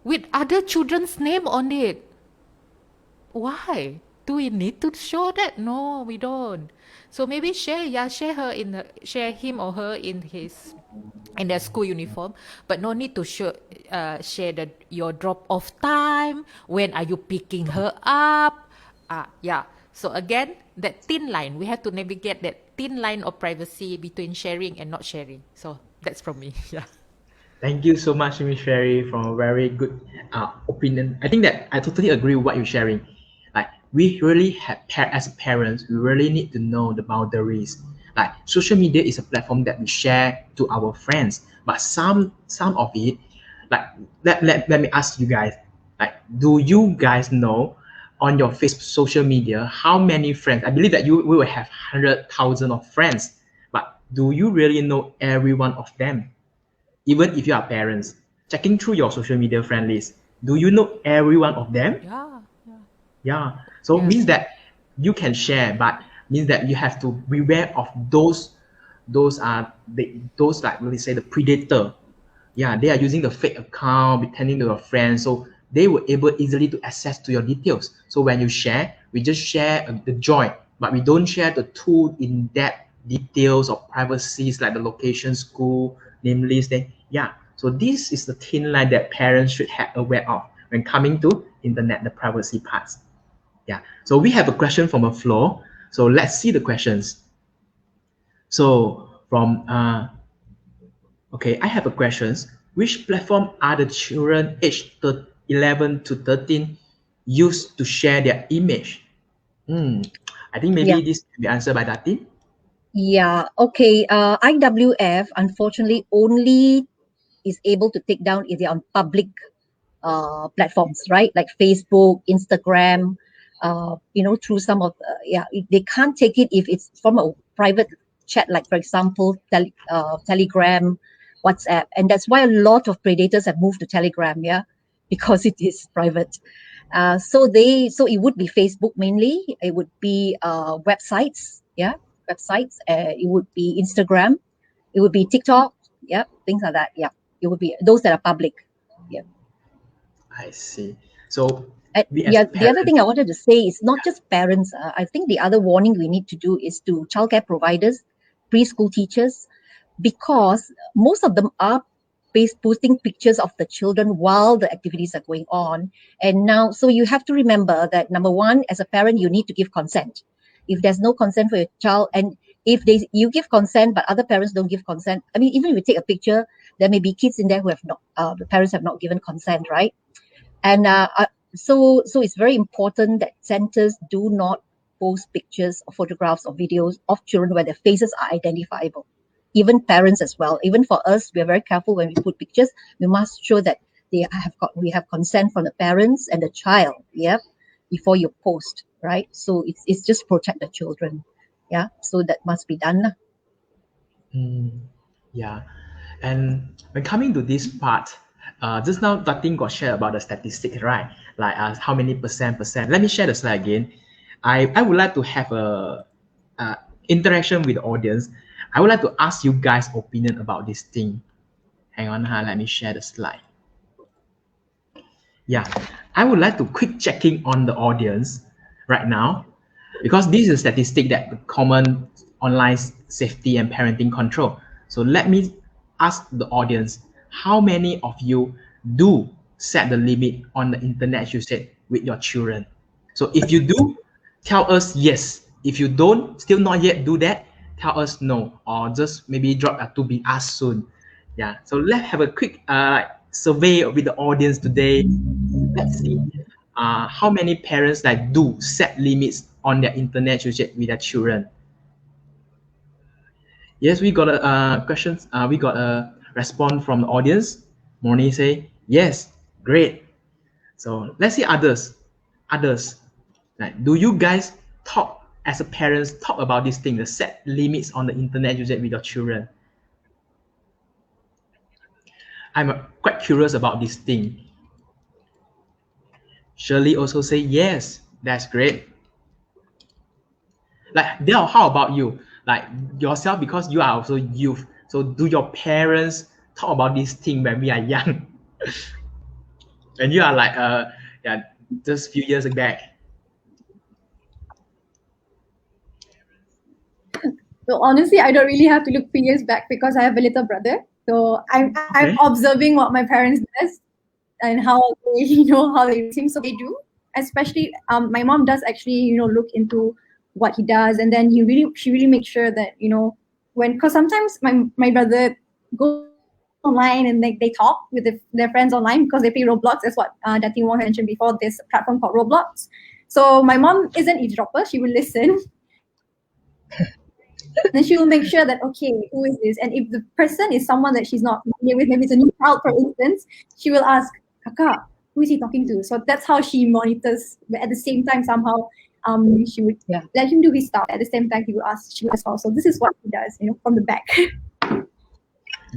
Speaker 4: with other children's name on it. Why? Do we need to show that? No, we don't. So maybe share him or her in their school uniform, but no need to share your drop off time. When are you picking her up? Yeah. So again, that thin line, we have to navigate that thin line of privacy between sharing and not sharing. So that's from me. Yeah.
Speaker 1: Thank you so much, Miss Sherry, for a very good opinion. I think that I totally agree with what you're sharing. Like, we really as parents, we really need to know the boundaries. Like, social media is a platform that we share to our friends, but some of it, like, let me ask you guys, like, do you guys know on your Facebook social media how many friends? I believe that we will have 100,000 of friends, but do you really know every one of them? Even if you are parents, checking through your social media friend list, do you know every one of them?
Speaker 4: Yeah.
Speaker 1: Yeah. So
Speaker 4: Yeah.
Speaker 1: means that you can share, but means that you have to beware of those like really say the predator. Yeah, they are using the fake account, pretending to your friends, so they were able easily to access to your details. So when you share, we just share the joy, but we don't share the too in-depth details of privacies like the location, school, name list. Yeah. So this is the thin line that parents should have aware of when coming to internet, the privacy parts. Yeah. So we have a question from the floor. So let's see the questions. So from okay, I have a questions. Which platform are the children aged 11 to 13 use to share their image? I think maybe
Speaker 2: Yeah.
Speaker 1: this can be answered by Datin.
Speaker 2: Yeah, okay. IWF unfortunately only is able to take down if they're on public platforms, right? Like Facebook, Instagram, through some of they can't take it if it's from a private chat, like for example, Telegram, WhatsApp, and that's why a lot of predators have moved to Telegram, yeah, because it is private. So it would be Facebook mainly. It would be websites, yeah, websites. It would be Instagram. It would be TikTok, yeah, things like that. Yeah, it would be those that are public. Yeah.
Speaker 1: I see. So we
Speaker 2: The other
Speaker 1: parents-
Speaker 2: thing I wanted to say is not just parents. I think the other warning we need to do is to childcare providers, preschool teachers, because most of them are posting pictures of the children while the activities are going on. And now, so you have to remember that number one, as a parent, you need to give consent. If there's no consent for your child, and if you give consent but other parents don't give consent, I mean, even if you take a picture, there may be kids in there who have not, the parents have not given consent, right? And so it's very important that centers do not post pictures or photographs or videos of children where their faces are identifiable. Even parents as well. Even for us, we are very careful when we put pictures. We must show that we have consent from the parents and the child, yeah, before you post, right? So it's just protect the children, yeah. So that must be done.
Speaker 1: Yeah. And when coming to this part, just now Datin got shared about the statistics, right? Like how many percent. Let me share the slide again. I would like to have a interaction with the audience. I would like to ask you guys' opinion about this thing. Hang on, let me share the slide. Yeah, I would like to quick checking on the audience right now, because this is a statistic that common online safety and parenting control. So let me ask the audience, how many of you do set the limit on the internet usage with your children? So if you do, tell us yes. If you don't, still not yet do that, tell us no, or just maybe drop a to be asked soon. Yeah, so let's have a quick survey with the audience today. Let's see how many parents like do set limits on their internet usage with their children. Yes, we got a questions. We got a response from the audience. Moni say yes, great. So let's see others. Like, do you guys talk as a parents talk about this thing, the set limits on the internet usage with your children? I'm quite curious about this thing. Shirley also say yes, that's great. Like Dale, how about you? Like yourself, because you are also youth. So do your parents talk about this thing when we are young? When you are like yeah, just a few years back.
Speaker 3: So honestly, I don't really have to look 3 years back because I have a little brother. So I'm observing what my parents does and how they, how they seem. So they do, especially my mom does actually, look into what he does, and then she really makes sure that, because sometimes my brother goes online and they talk with their friends online because they play Roblox, as what Dati Wong mentioned before, this platform called Roblox. So my mom isn't eavesdropper, she will listen. Then she will make sure that, okay, who is this? And if the person is someone that she's not familiar with, maybe it's a new child, for instance, she will ask, Kaka, who is he talking to? So that's how she monitors. But at the same time, somehow, she would let him do his stuff. At the same time, she would ask also. So this is what he does, from the back.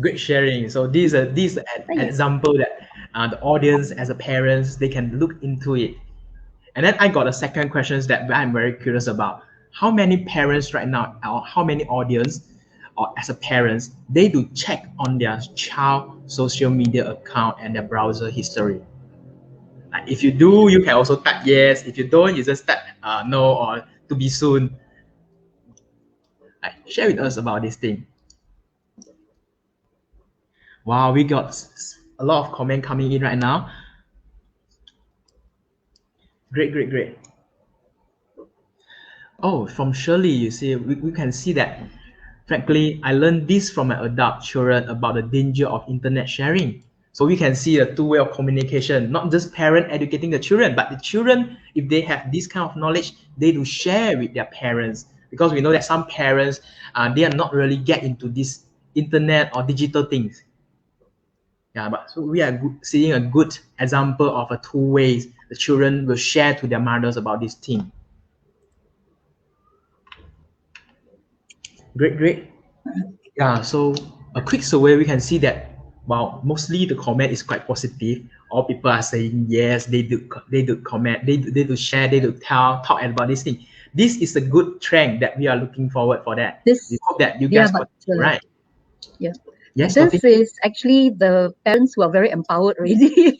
Speaker 1: Great sharing. So this is an example that the audience, as a parents, they can look into it. And then I got a second question that I'm very curious about. How many parents right now, or how many audience, or as a parents, they do check on their child social media account and their browser history? If you do, you can also type yes. If you don't, you just type no or to be soon. Share with us about this thing. Wow, we got a lot of comment coming in right now. Great. Oh, from Shirley, you see, we can see that, frankly, I learned this from my adult children about the danger of internet sharing. So we can see a two-way of communication, not just parent educating the children, but the children, if they have this kind of knowledge, they do share with their parents. Because we know that some parents, they are not really get into this internet or digital things. Yeah, but so we are seeing a good example of a two ways the children will share to their mothers about this thing. Great. Yeah, so a quick survey, we can see that, well, mostly the comment is quite positive. All people are saying yes, they do comment, they do share, they do talk about this thing. This is a good trend that we are looking forward for that. We hope that you guys got it right.
Speaker 2: Yeah.
Speaker 1: Yes,
Speaker 2: this is actually the parents who are very empowered already.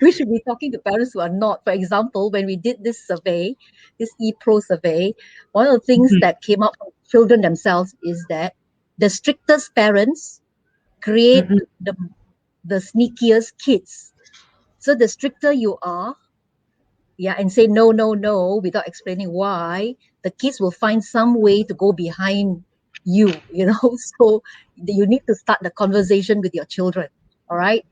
Speaker 2: We should be talking to parents who are not. For example, when we did this survey, this ePro survey, one of the things that came up from children themselves is that the strictest parents create the sneakiest kids. So the stricter you are, and say no without explaining why, the kids will find some way to go behind you, So you need to start the conversation with your children, all right?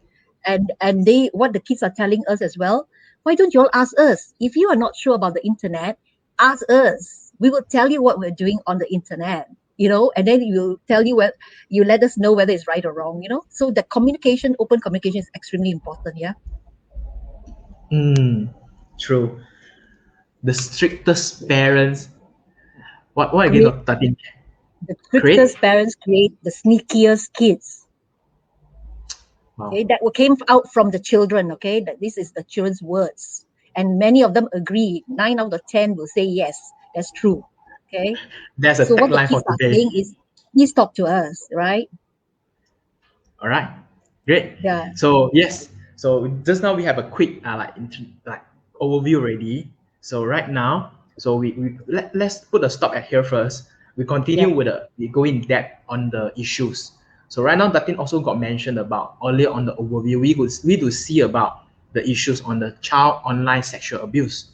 Speaker 2: and they what the kids are telling us as well. Why don't you all ask us? If you are not sure about the internet, ask us. We will tell you what we're doing on the internet, and then we will tell you what you let us know whether it's right or wrong. So the communication, open communication, is extremely important. Yeah.
Speaker 1: True. The strictest parents. What again?
Speaker 2: Create-
Speaker 1: Tatin?
Speaker 2: The strictest parents create the sneakiest kids.
Speaker 1: Wow.
Speaker 2: Okay, that came out from the children. Okay, that this is the children's words, and many of them agree. 9 out of 10 will say yes, that's true. Okay,
Speaker 1: That's a
Speaker 2: so what the
Speaker 1: tagline for
Speaker 2: kids are
Speaker 1: today.
Speaker 2: saying is, please talk to us, right?
Speaker 1: All right, great.
Speaker 2: Yeah.
Speaker 1: So yes, so just now we have a quick overview already. So right now, so let's put a stop at here first. We continue
Speaker 2: Yeah.
Speaker 1: we go in depth on the issues. So right now, Datin also got mentioned about earlier on the overview. We do see about the issues on the child online sexual abuse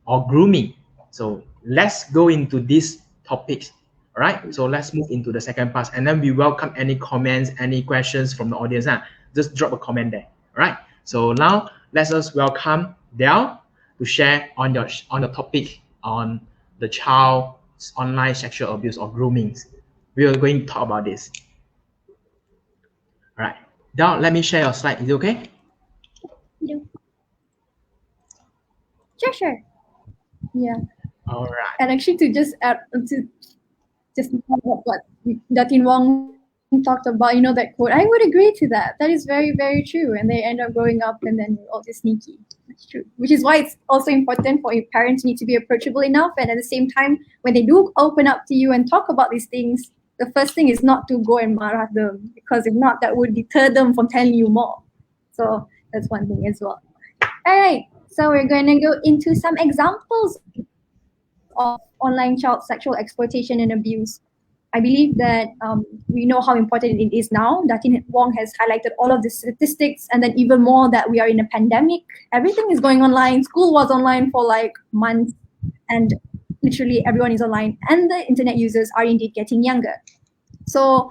Speaker 1: or grooming. So let's go into these topics. All right. So let's move into the second part, and then we welcome any comments, any questions from the audience. Just drop a comment there. All right. So now let us welcome Del to share on the topic on the child's online sexual abuse or grooming. We are going to talk about this. All right. Del, let me share your slide. Is it okay?
Speaker 3: Sure. Yeah.
Speaker 1: All right.
Speaker 3: And actually, to just add to just what Datin Wong talked about, that quote, I would agree to that. That is very, very true. And they end up growing up and then all this sneaky. That's true. Which is why it's also important for your parents need to be approachable enough. And at the same time, when they do open up to you and talk about these things, the first thing is not to go and marah them, because if not, that would deter them from telling you more. So that's one thing as well. All right. So we're going to go into some examples of online child sexual exploitation and abuse. I believe that we know how important it is now. Datin Wong has highlighted all of the statistics, and then even more that we are in a pandemic. Everything is going online. School was online for like months, and literally everyone is online, and the internet users are indeed getting younger. So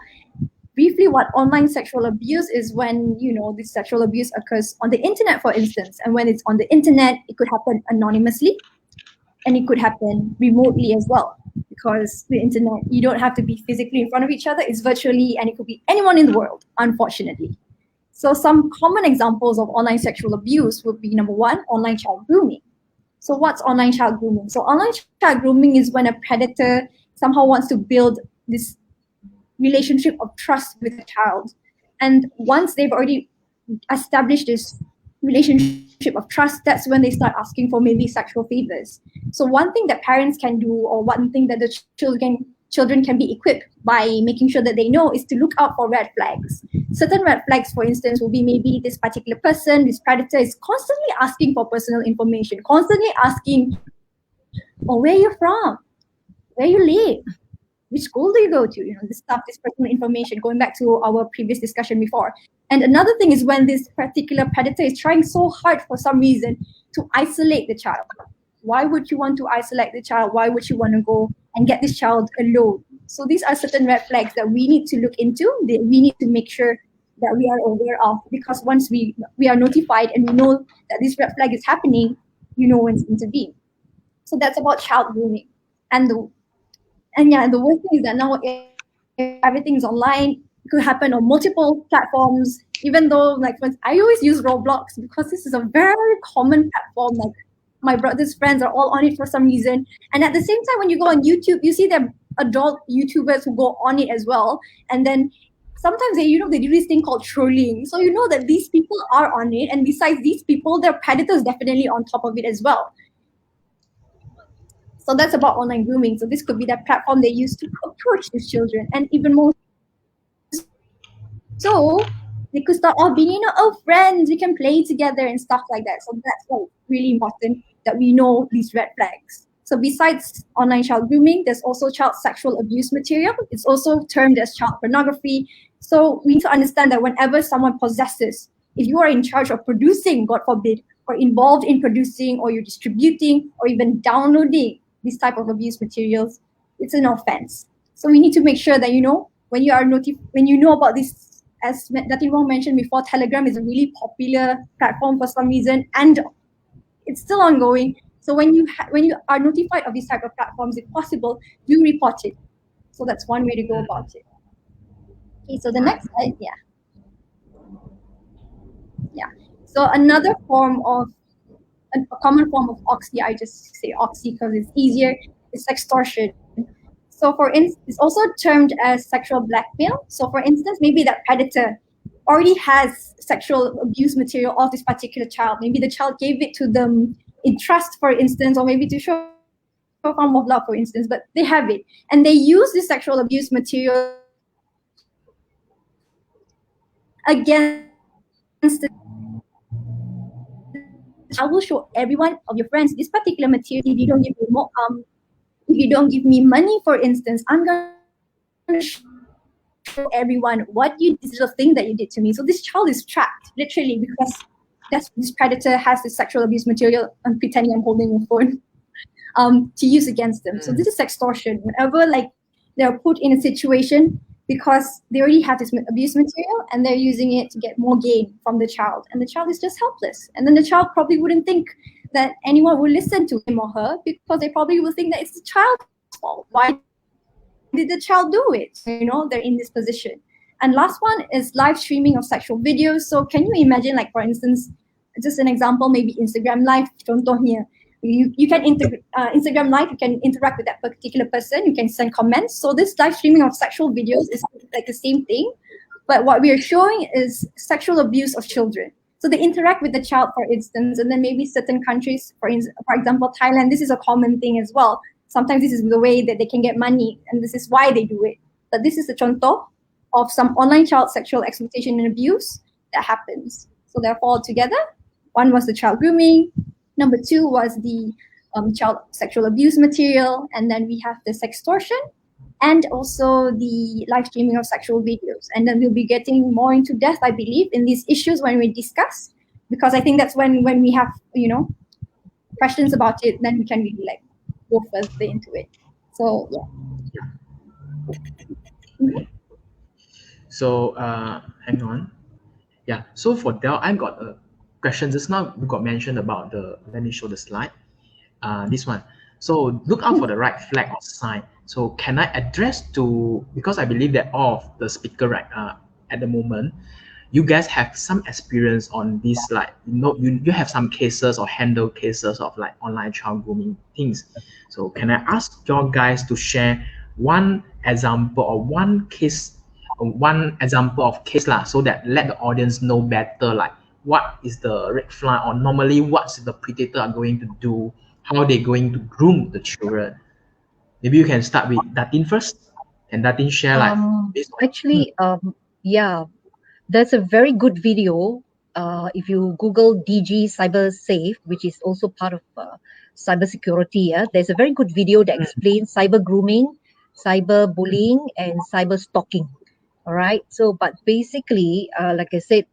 Speaker 3: briefly, what online sexual abuse is when, this sexual abuse occurs on the internet, for instance. And when it's on the internet, it could happen anonymously, and it could happen remotely as well, because the internet, you don't have to be physically in front of each other. It's virtually, and it could be anyone in the world, unfortunately. So some common examples of online sexual abuse would be, number one, online child grooming. So what's online child grooming? So online child grooming is when a predator somehow wants to build this relationship of trust with a child. And once they've already established this relationship of trust, that's when they start asking for maybe sexual favors. So one thing that parents can do, or one thing that the children can be equipped by making sure that they know, is to look out for red flags. Certain red flags, for instance, will be maybe this particular person, this predator, is constantly asking for personal information, constantly asking, where are you from? Where you live? Which school do you go to? This stuff, this personal information, going back to our previous discussion before. And another thing is when this particular predator is trying so hard for some reason to isolate the child. Why would you want to isolate the child? Why would you want to go and get this child alone? So these are certain red flags that we need to look into, that we need to make sure that we are aware of, because once we are notified and we know that this red flag is happening, when to intervene. So that's about child grooming. And the worst thing is that now everything is online. It could happen on multiple platforms, even though, I always use Roblox because this is a very common platform. Like, my brother's friends are all on it for some reason. And at the same time, when you go on YouTube, you see there adult YouTubers who go on it as well. And then sometimes they do this thing called trolling. So you know that these people are on it. And besides these people, there are predators definitely on top of it as well. So that's about online grooming. So this could be that platform they use to approach these children, and even more so, they could start off being, friends, we can play together and stuff like that. So that's why it's really important that we know these red flags. So besides online child grooming, there's also child sexual abuse material. It's also termed as child pornography. So we need to understand that whenever someone possesses, if you are in charge of producing, God forbid, or involved in producing, or you're distributing, or even downloading this type of abuse materials, it's an offense. So we need to make sure that, when you know about this as Datin Wong mentioned before, Telegram is a really popular platform for some reason, and it's still ongoing. So when you are notified of these type of platforms, if possible, do report it. So that's one way to go about it. Okay, so the next slide, yeah. So another form of a common form of oxy, I just say oxy because it's easier, is sextortion. So for instance, it's also termed as sexual blackmail. So for instance, maybe that predator already has sexual abuse material of this particular child. Maybe the child gave it to them in trust, for instance, or maybe to show a form of love, for instance, but they have it. And they use this sexual abuse material against the, I will show everyone of your friends this particular material. If you don't give me more, if you don't give me money, for instance, I'm gonna show everyone what this is a thing that you did to me. So this child is trapped, literally, because this predator has this sexual abuse material. I'm pretending I'm holding a phone to use against them. So this is sextortion. Whenever like they're put in a situation because they already have this abuse material and they're using it to get more gain from the child, and the child is just helpless. And then the child probably wouldn't think that anyone will listen to him or her because they probably will think that it's the child's fault. Why did the child do it? You know, they're in this position. And last one is live streaming of sexual videos. So can you imagine, like, for instance, just an example, maybe Instagram Live, contohnya. You can Instagram Live, you can interact with that particular person, you can send comments. So this live streaming of sexual videos is like the same thing, but what we are showing is sexual abuse of children. So they interact with the child, for instance, and then maybe certain countries, for example, Thailand, this is a common thing as well. Sometimes this is the way that they can get money, and this is why they do it. But this is a contoh of some online child sexual exploitation and abuse that happens. So therefore, together, one was the child grooming, number two was the child sexual abuse material, and then we have the sextortion, and also the live streaming of sexual videos. And then we'll be getting more into depth, I believe, in these issues when we discuss, because I think that's when we have, you know, questions about it, then we can really like go further into it. So yeah.
Speaker 1: So hang on. Yeah. So for Del, I got a question just now. We got mentioned about the. Let me show the slide. This one. So look out for the right flag or sign. So can I address to, because I believe that all of the speaker right at the moment, you guys have some experience on this, like, you know, you have some cases or handle cases of like online child grooming things. So can I ask your guys to share one example or one case, one example of case lah, so that let the audience know better, like what is the red flag, or normally what's the predator are going to do, how they're going to groom the children. Maybe you can start with Datin first, and Datin share like
Speaker 2: actually yeah, there's a very good video. If you Google DG Cyber Safe, which is also part of cybersecurity, there's a very good video that explains cyber grooming, cyber bullying, and cyber stalking. All right. So, but basically, like I said,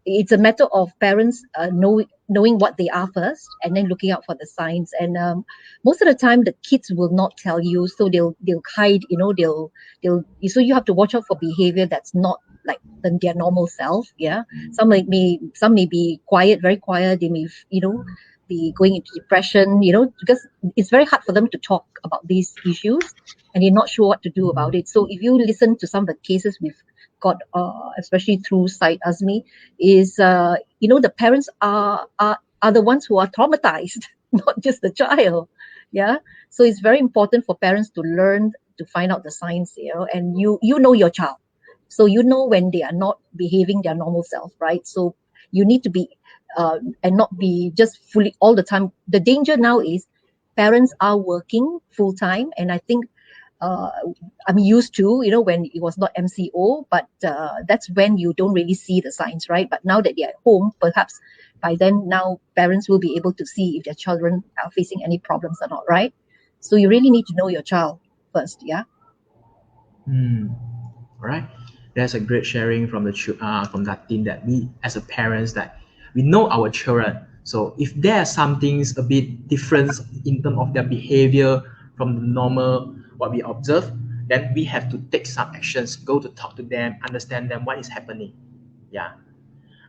Speaker 2: it's a matter of parents knowing what they are first, and then looking out for the signs. And most of the time, the kids will not tell you, so they'll hide. You know, they'll so you have to watch out for behavior that's not like their normal self. Yeah, some may be quiet, very quiet. They may, you know, be going into depression. You know, because it's very hard for them to talk about these issues, and they're not sure what to do about it. So if you listen to some of the cases we've got, especially through Site Azmi, is you know, the parents are the ones who are traumatized, not just the child. Yeah, so it's very important for parents to learn to find out the signs, you know, and you know your child, so you know when they are not behaving their normal self, right? So you need to be and not be just fully all the time. The danger now is parents are working full time, and I think I'm used to, you know, when it was not MCO, but that's when you don't really see the signs, right? But now that they're at home, perhaps by then now parents will be able to see if their children are facing any problems or not, right? So you really need to know your child first, yeah?
Speaker 1: All right. That's a great sharing from Datin, that we as a parents, that we know our children. So if there are some things a bit different in terms of their behavior from the normal what we observe, then we have to take some actions, go to talk to them, understand them, what is happening. Yeah.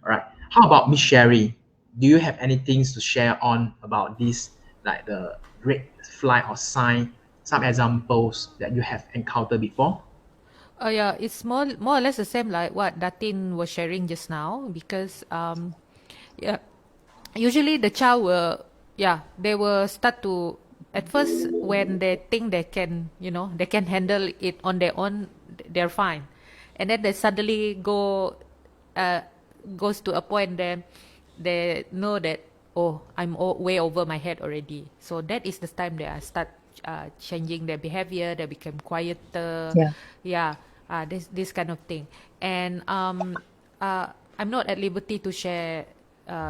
Speaker 1: All right. How about Miss Sherry? Do you have anything to share on about this, like the red flag or sign, some examples that you have encountered before?
Speaker 4: Oh yeah, it's more or less the same like what Datin was sharing just now, because yeah, usually the child will, yeah, they will start to, at first when they think they can, they can handle it on their own, they're fine, and then they suddenly uh, goes to a point then they know that, oh, I'm way over my head already. So that is the time they start changing their behavior. They become quieter.
Speaker 2: Yeah.
Speaker 4: Yeah, this kind of thing. And I'm not at liberty to share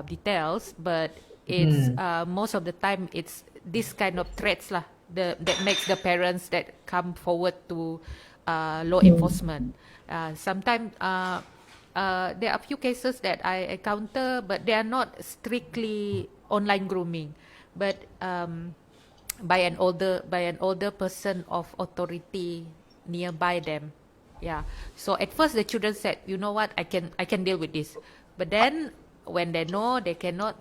Speaker 4: details, but it's most of the time it's this kind of threats lah that makes the parents that come forward to law enforcement. Sometimes there are a few cases that I encounter, but they are not strictly online grooming, but by an older person of authority nearby them. Yeah. So at first the children said, you know what, I can deal with this, but then when they know they cannot,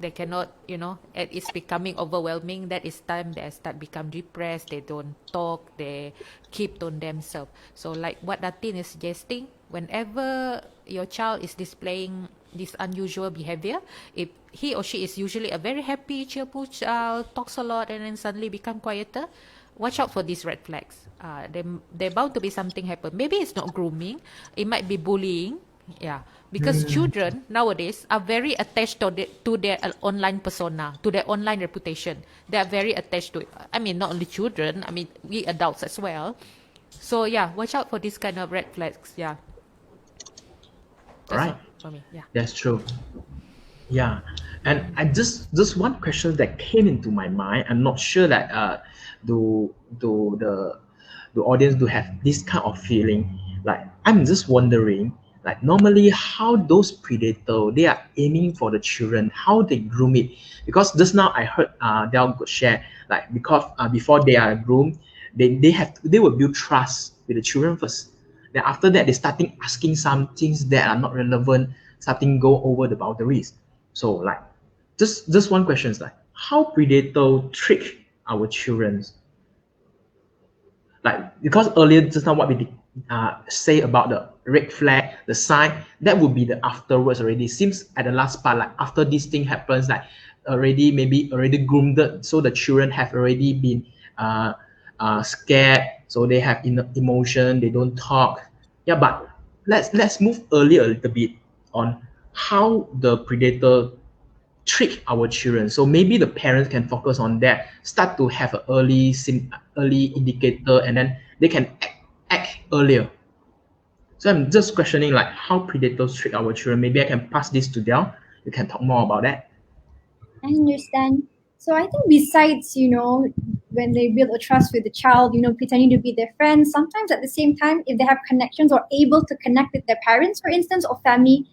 Speaker 4: it's becoming overwhelming. That is time they start become depressed. They don't talk. They keep to themselves. So like what Datin is suggesting, whenever your child is displaying this unusual behavior, if he or she is usually a very happy, cheerful child, talks a lot, and then suddenly become quieter, watch out for these red flags. They're bound to be something happen. Maybe it's not grooming. It might be bullying. Yeah, because children nowadays are very attached to their online persona, to their online reputation. They are very attached to it. I mean, not only children. I mean, we adults as well. So yeah, watch out for this kind of red flags. Yeah.
Speaker 1: All right.
Speaker 4: For me. Yeah.
Speaker 1: That's true. Yeah, and I just one question that came into my mind. I'm not sure that do the audience do have this kind of feeling. Like I'm just wondering, like normally how those predator they are aiming for the children, how they groom it. Because just now I heard Del share like because before they are groomed, they will build trust with the children first. Then after that, they starting asking some things that are not relevant, starting go over the boundaries. So like, just one question is like, how predator trick our children? Like because earlier just now what we say about the red flag, the sign, that would be the afterwards already. Seems at the last part like after this thing happens, like already groomed, so the children have already been scared, so they have emotion, they don't talk. Yeah, but let's move earlier a little bit on how the predator trick our children. So maybe the parents can focus on that, start to have an early indicator, and then they can act earlier. So I'm just questioning like how predators trick our children. Maybe I can pass this to Del. You can talk more about that.
Speaker 3: I understand. So I think besides, when they build a trust with the child, pretending to be their friends, sometimes at the same time, if they have connections or able to connect with their parents, for instance, or family,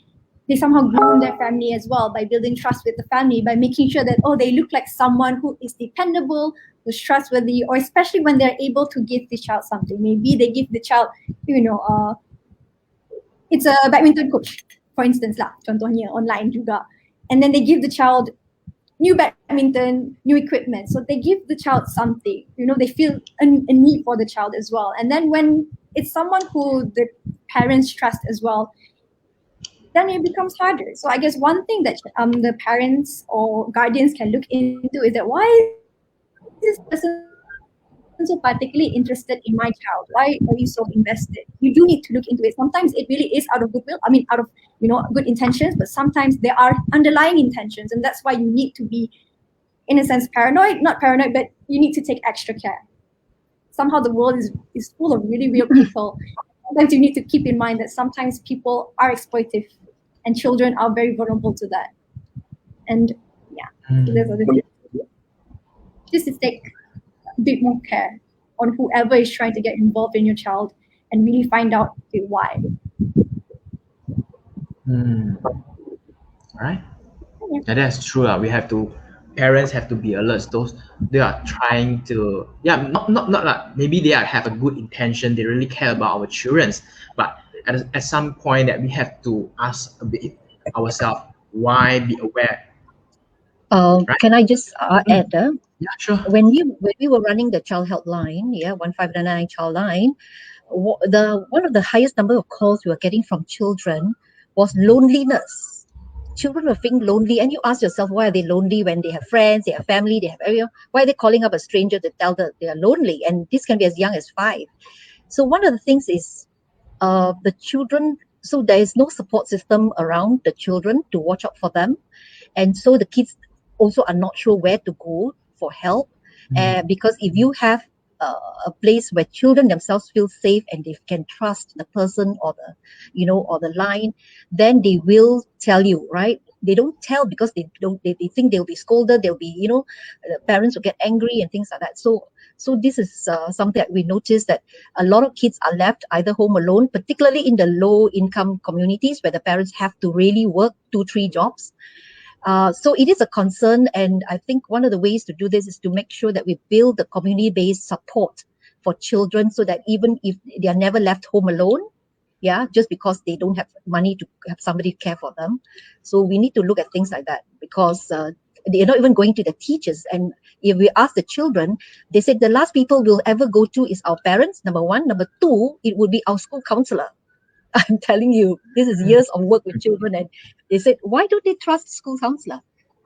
Speaker 3: they somehow groom their family as well by building trust with the family, by making sure that, they look like someone who is dependable, who's trustworthy, or especially when they're able to give the child something. Maybe they give the child, it's a badminton coach, for instance lah, contohnya online juga. And then they give the child new badminton, new equipment. So they give the child something, they feel a need for the child as well. And then when it's someone who the parents trust as well, then it becomes harder. So I guess one thing that the parents or guardians can look into is that why is this person so particularly interested in my child? Why are you so invested? You do need to look into it. Sometimes it really is out of goodwill. I mean, out of good intentions, but sometimes there are underlying intentions, and that's why you need to be, in a sense, paranoid. Not paranoid, but you need to take extra care. Somehow the world is full of really real people. Sometimes you need to keep in mind that sometimes people are exploitive, and children are very vulnerable to that. And yeah, so there's other things. Just to take a bit more care on whoever is trying to get involved in your child and really find out why.
Speaker 1: All right. Yeah, that's true. We have to parents have to be alert. Those they are trying to, yeah, not like maybe they have a good intention. They really care about our childrens, but at some point that we have to ask a bit ourselves why be aware, right?
Speaker 2: Can I just
Speaker 1: Mm,
Speaker 2: add?
Speaker 1: yeah, sure.
Speaker 2: When we were running the child helpline, yeah, 1599 child line, the one of the highest number of calls we were getting from children was loneliness. Children were feeling lonely, and you ask yourself, why are they lonely when they have friends, they have family, they have everyone? Why are they calling up a stranger to tell that they are lonely? And this can be as young as 5. So one of the things is the children. So there is no support system around the children to watch out for them, and so the kids also are not sure where to go for help,
Speaker 1: Mm,
Speaker 2: because if you have a place where children themselves feel safe and they can trust the person or the or the line, then they will tell you, right? They don't tell because they think they'll be scolded, they'll be, the parents will get angry and things like that. So this is something that we noticed, that a lot of kids are left either home alone, particularly in the low income communities where the parents have to really work 2-3 jobs. So it is a concern, and I think one of the ways to do this is to make sure that we build the community-based support for children, so that even if they are never left home alone, yeah, just because they don't have money to have somebody care for them. So we need to look at things like that, because they're not even going to the teachers. And if we ask the children, they said the last people we'll ever go to is our parents, number one. Number two, it would be our school counselor. I'm telling you, this is
Speaker 1: mm,
Speaker 2: years of work with children. And they said, why don't they trust school counselor?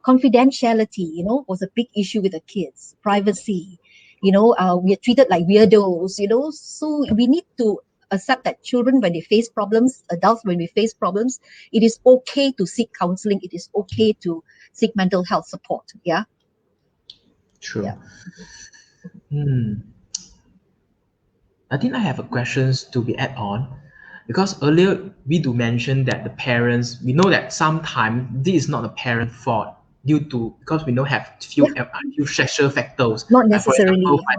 Speaker 2: Confidentiality, was a big issue with the kids. Privacy, we are treated like weirdos, So we need to accept that children, when they face problems, adults, when we face problems, it is okay to seek counseling. It is okay to seek mental health support. Yeah.
Speaker 1: true.
Speaker 2: Yeah.
Speaker 1: Hmm. I think I have a questions to be add on, because earlier we do mention that the parents, we know that sometimes this is not the parent fault due to, because we know have
Speaker 2: Yeah.
Speaker 1: few stressor factors.
Speaker 2: Not
Speaker 1: Like for example,
Speaker 2: necessarily.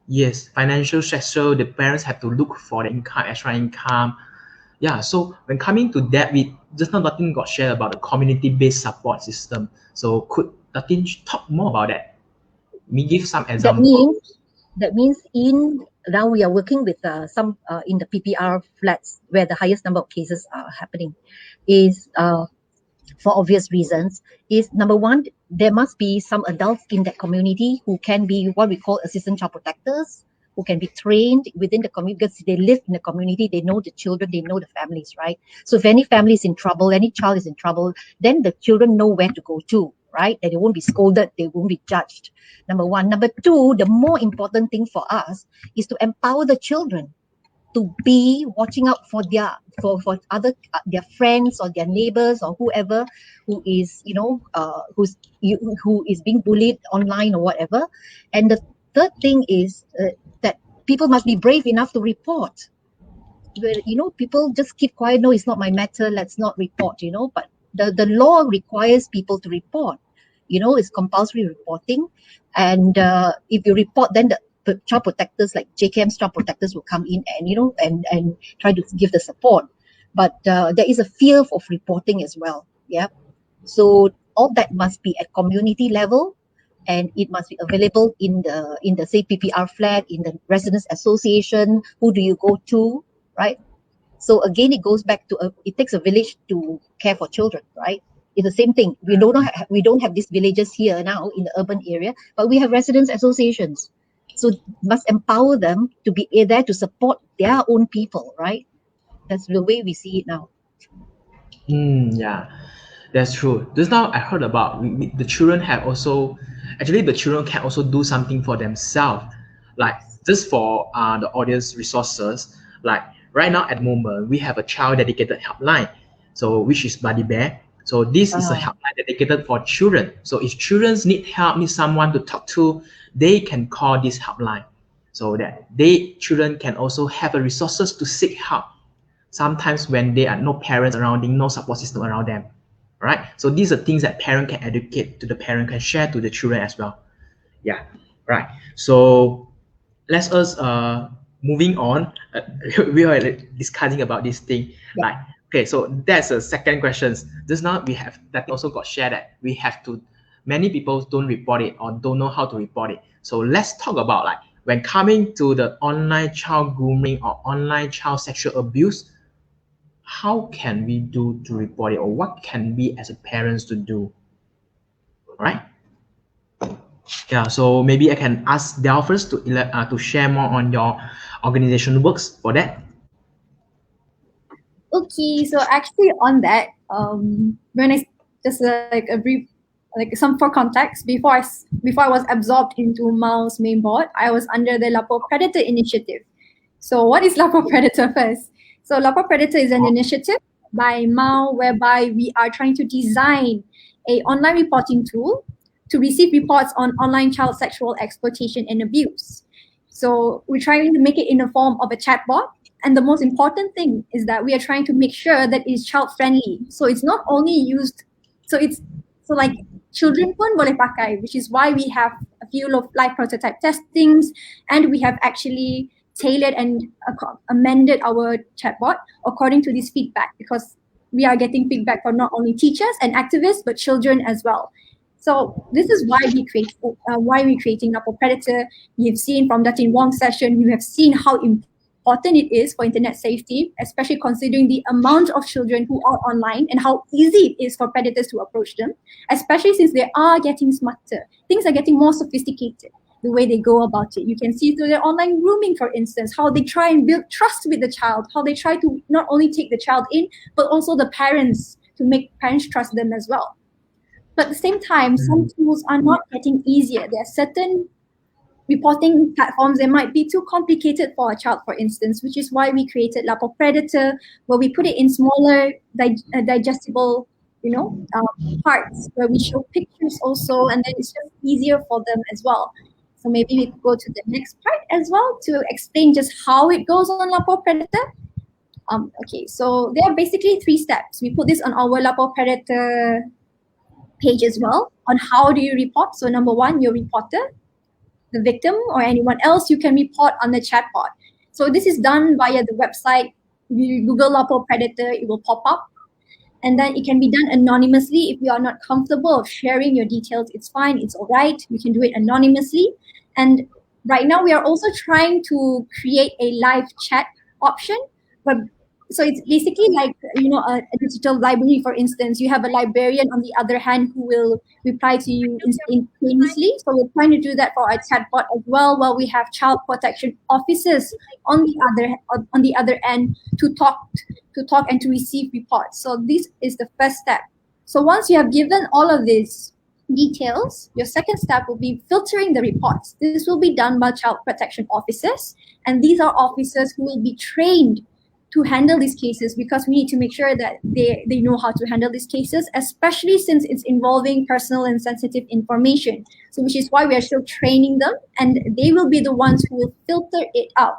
Speaker 1: yes, financial stressor, the parents have to look for the income, extra income. Yeah, so when coming to that, we just now Latin got shared about the community-based support system. So could Latin talk more about that? Me give some
Speaker 2: That
Speaker 1: example.
Speaker 2: means That means in now we are working with some in the PPR flats where the highest number of cases are happening, is for obvious reasons. Is number one, there must be some adults in that community who can be what we call assistant child protectors, who can be trained within the community, because they live in the community, they know the children, they know the families, right? So if any family is in trouble, any child is in trouble, then the children know where to go to, right? That they won't be scolded, they won't be judged. Number one. Number two, the more important thing for us is to empower the children to be watching out for for other their friends or their neighbors or whoever who is who is being bullied online or whatever. And the third thing is that people must be brave enough to report. Where people just keep quiet, no, it's not my matter, let's not report, but the law requires people to report. It's compulsory reporting. And if you report, then the child protectors like JKM's child protectors will come in and and try to give the support. But there is a fear of reporting as well. Yeah. So all that must be at community level, and it must be available in the say PPR flat, in the residents association. Who do you go to, right? So again, it goes back to it takes a village to care for children, right? It's the same thing. We don't have these villages here now in the urban area, but we have residents associations. So must empower them to be there to support their own people, right? That's the way we see it now.
Speaker 1: Yeah, that's true. Just now I heard about the children have also, actually the children can also do something for themselves, like just for the audience resources. Like right now at the moment we have a child dedicated helpline, so which is Buddy Bear. So this is a
Speaker 2: Uh,
Speaker 1: helpline dedicated for children. So if children need help, need someone to talk to, they can call this helpline, so that they children can also have a resources to seek help sometimes when there are no parents around them, no support system around them, right? So these are things that parent can educate to the parent, can share to the children as well. Yeah, right. So let's us moving on. We are discussing about this thing.
Speaker 2: yeah.
Speaker 1: Like, okay, so that's a second question. Just now we have that also got shared that we have to many people don't report it or don't know how to report it. So let's talk about like when coming to the online child grooming or online child sexual abuse, how can we do to report it, or what can we as a parents to do? All right. Yeah, so maybe I can ask Del first to share more on your organization works for that.
Speaker 3: Okay, so actually on that, when I just like a brief, like some for context, before I was absorbed into MAU's main board, I was under the Lapor Predator initiative. So what is Lapor Predator first? So Lapor Predator is an initiative by MAU whereby we are trying to design a online reporting tool to receive reports on online child sexual exploitation and abuse. So we're trying to make it in the form of a chatbot. And the most important thing is that we are trying to make sure that it's child friendly. So it's not only used, so like children pun boleh pakai, which is why we have a few of live prototype testings, and we have actually tailored and amended our chatbot according to this feedback, because we are getting feedback from not only teachers and activists, but children as well. So this is why we're creating Lapor Predator. You've seen from Datin Wong's session, you have seen how important it is for internet safety, especially considering the amount of children who are online and how easy it is for predators to approach them, especially since they are getting smarter. Things are getting more sophisticated, the way they go about it. You can see through their online grooming, for instance, how they try and build trust with the child, how they try to not only take the child in, but also the parents, to make parents trust them as well. But at the same time, some tools are not getting easier. There are certain reporting platforms that might be too complicated for a child, for instance, which is why we created Lapor Predator, where we put it in smaller, digestible, parts, where we show pictures also, and then it's just easier for them as well. So maybe we could go to the next part as well to explain just how it goes on Lapor Predator. Okay, so there are basically 3 steps. We put this on our Lapor Predator page as well, on how do you report. So number 1, your reporter, the victim, or anyone else, you can report on the chatbot. So this is done via the website. You Google Lapor Predator, it will pop up. And then it can be done anonymously. If you are not comfortable of sharing your details, it's fine, it's all right. You can do it anonymously. And right now we are also trying to create a live chat option. So it's basically like, a digital library, for instance. You have a librarian on the other hand who will reply to you instantaneously. So we're trying to do that for our chatbot as well, while we have child protection officers on the other end to talk and to receive reports. So this is the first step. So once you have given all of these details, your second step will be filtering the reports. This will be done by child protection officers, and these are officers who will be trained to handle these cases, because we need to make sure that they know how to handle these cases, especially since it's involving personal and sensitive information. So which is why we are still training them, and they will be the ones who will filter it out.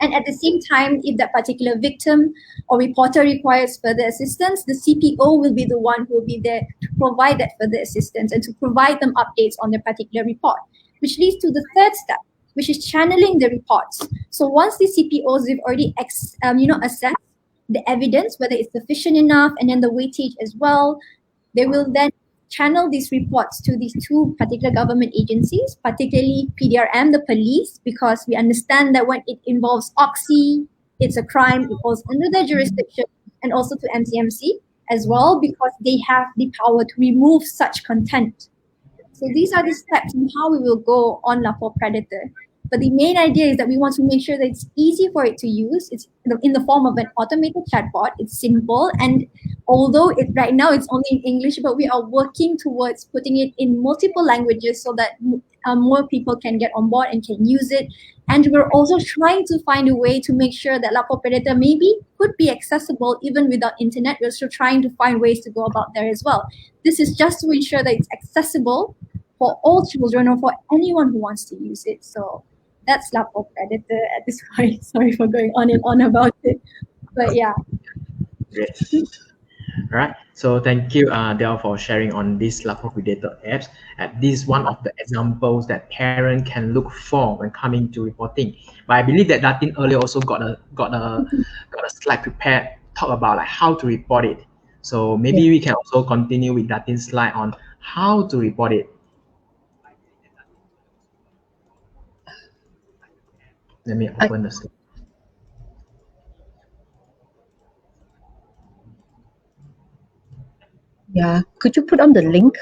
Speaker 3: And at the same time, if that particular victim or reporter requires further assistance, the CPO will be the one who will be there to provide that further assistance and to provide them updates on their particular report, which leads to the third step, which is channeling the reports. So once the CPOs have already assessed the evidence, whether it's sufficient enough, and then the weightage as well, they will then channel these reports to these 2 particular government agencies, particularly PDRM, the police, because we understand that when it involves Oxy, it's a crime, it falls under their jurisdiction, and also to MCMC as well, because they have the power to remove such content. So these are the steps in how we will go on Lapor Predator. But the main idea is that we want to make sure that it's easy for it to use. It's in the form of an automated chatbot. It's simple, and although right now it's only in English, but we are working towards putting it in multiple languages so that more people can get on board and can use it. And we're also trying to find a way to make sure that Lapor Predator maybe could be accessible even without internet. We're still trying to find ways to go about there as well. This is just to ensure that it's accessible for all children or for anyone who wants to use it. So that's Lapor Predator at this point. Sorry for going on and on about it, but yeah.
Speaker 1: Great. All right. So thank you, Del, for sharing on this Lapor Predator apps. This is one of the examples that parents can look for when coming to reporting. But I believe that Datin earlier also got a slide prepared, talk about like how to report it. So maybe we can also continue with Datin's slide on how to report it. Let me open the slide.
Speaker 2: Yeah, could you put on the link?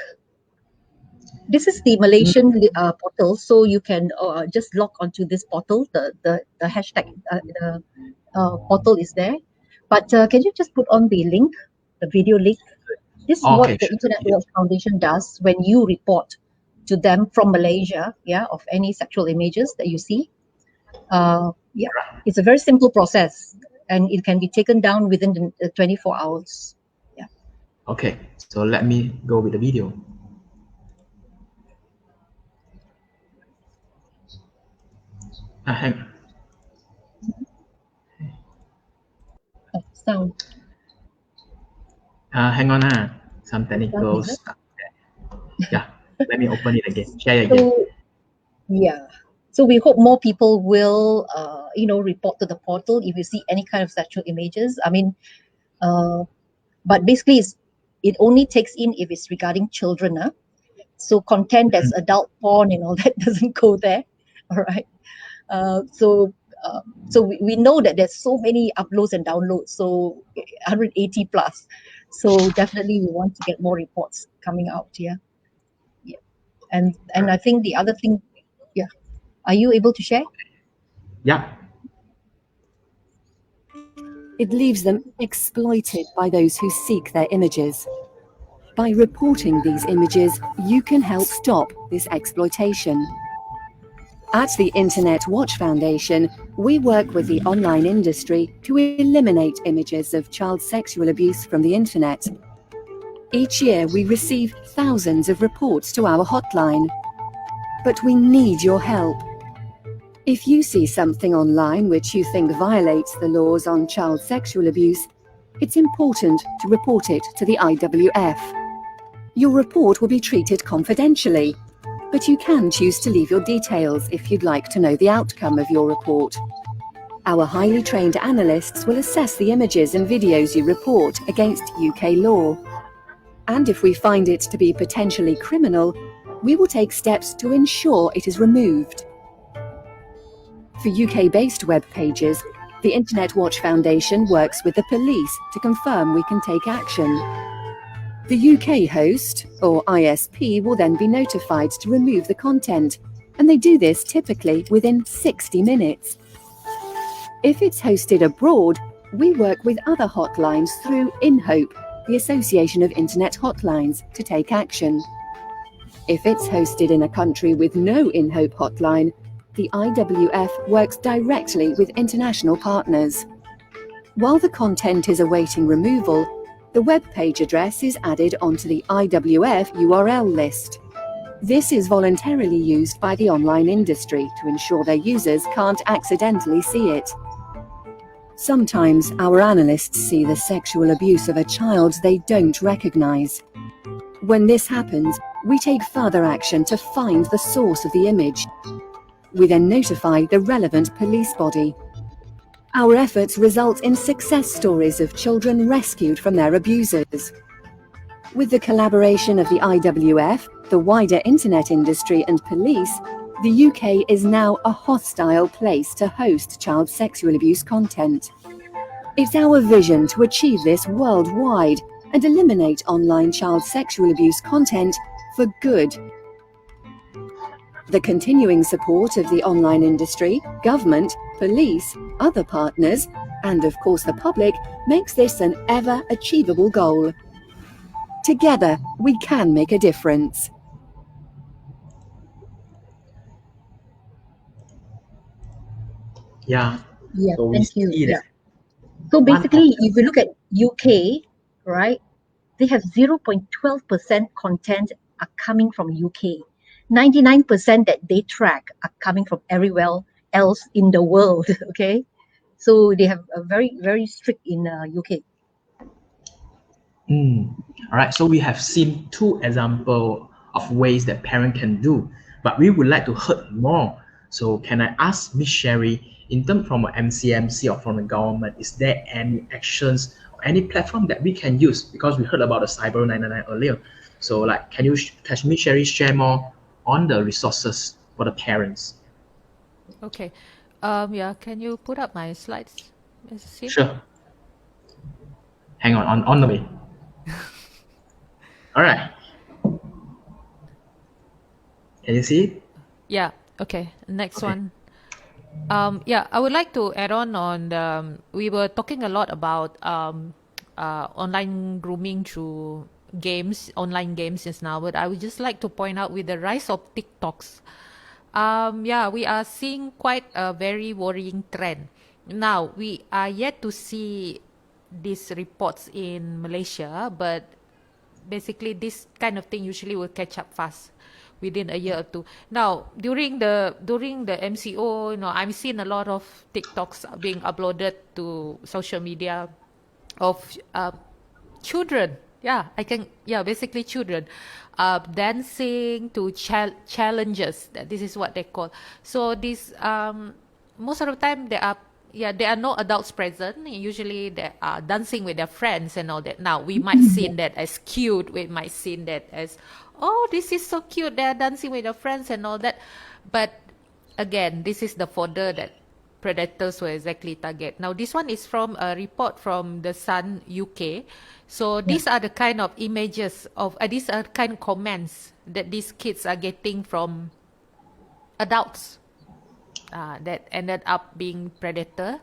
Speaker 2: This is the Malaysian portal, so you can just log onto this portal. The hashtag, the portal is there. But can you just put on the link, the video link? This is what
Speaker 1: Okay,
Speaker 2: the
Speaker 1: sure.
Speaker 2: Internet Watch Foundation does when you report to them from Malaysia, yeah, of any sexual images that you see. Yeah, it's a very simple process, and it can be taken down within the 24 hours. Yeah.
Speaker 1: Okay, so let me go with the video. Hang
Speaker 2: Sound.
Speaker 1: hang on, some technical
Speaker 2: is it?
Speaker 1: stuff. Yeah, let me open it again. Share again.
Speaker 2: So, yeah. So we hope more people will, report to the portal if you see any kind of sexual images. I mean, but basically, it only takes in if it's regarding children. So content that's adult porn and all that doesn't go there. All right. So we know that there's so many uploads and downloads, so 180 plus. So definitely we want to get more reports coming out here. Yeah. And I think the other thing, yeah. Are you able to share?
Speaker 1: Yeah.
Speaker 5: It leaves them exploited by those who seek their images. By reporting these images, you can help stop this exploitation. At the Internet Watch Foundation, we work with the online industry to eliminate images of child sexual abuse from the internet. Each year, we receive thousands of reports to our hotline. But we need your help. If you see something online which you think violates the laws on child sexual abuse, it's important to report it to the IWF. Your report will be treated confidentially, but you can choose to leave your details if you'd like to know the outcome of your report. Our highly trained analysts will assess the images and videos you report against UK law. And if we find it to be potentially criminal, we will take steps to ensure it is removed. For UK-based web pages, the Internet Watch Foundation works with the police to confirm we can take action. The UK host, or ISP, will then be notified to remove the content, and they do this typically within 60 minutes. If it's hosted abroad, we work with other hotlines through InHope, the Association of Internet Hotlines, to take action. If it's hosted in a country with no InHope hotline, the IWF works directly with international partners. While the content is awaiting removal, the web page address is added onto the IWF URL list. This is voluntarily used by the online industry to ensure their users can't accidentally see it. Sometimes our analysts see the sexual abuse of a child they don't recognize. When this happens, we take further action to find the source of the image. We then notify the relevant police body. Our efforts result in success stories of children rescued from their abusers. With the collaboration of the IWF, the wider internet industry and police, the UK is now a hostile place to host child sexual abuse content. It's our vision to achieve this worldwide and eliminate online child sexual abuse content for good. The continuing support of the online industry, government, police, other partners, and of course the public makes this an ever-achievable goal. Together, we can make a difference.
Speaker 1: Yeah.
Speaker 2: Yeah,
Speaker 1: So we
Speaker 2: thank you.
Speaker 1: see that
Speaker 2: So basically, if you look at UK, right, they have 0.12% content are coming from UK. 99% that they track are coming from everywhere else in the world. Okay, so they have a very, very strict in UK.
Speaker 1: All right, so we have seen two examples of ways that parents can do, but we would like to hear more. So can I ask Ms. Sherry, in terms from MCMC or from the government, is there any actions or any platform that we can use? Because we heard about the Cyber 999 earlier. So like, can me Sherry share more on the resources for the parents?
Speaker 4: Okay. Yeah, can you put up my slides, Mrs. Sim?
Speaker 1: Sure. Hang on the way. All right. Can you see it?
Speaker 4: Yeah. Okay. Next one. Yeah, I would like to add on we were talking a lot about online grooming through games, online games just now, but I would just like to point out with the rise of TikToks, yeah, we are seeing quite a very worrying trend. Now, we are yet to see these reports in Malaysia, but basically this kind of thing usually will catch up fast within a year or two. Now, during the MCO, I'm seeing a lot of TikToks being uploaded to social media of children. Yeah, basically children dancing to challenges. This is what they call. So this most of the time there are no adults present. Usually they are dancing with their friends and all that. Now we might see that as cute. We might see that as, oh, this is so cute. They are dancing with their friends and all that. But again, this is the fodder that predators will exactly target. Now this one is from a report from the Sun UK. So these are the kind of images of these are kind of comments that these kids are getting from adults that ended up being predator.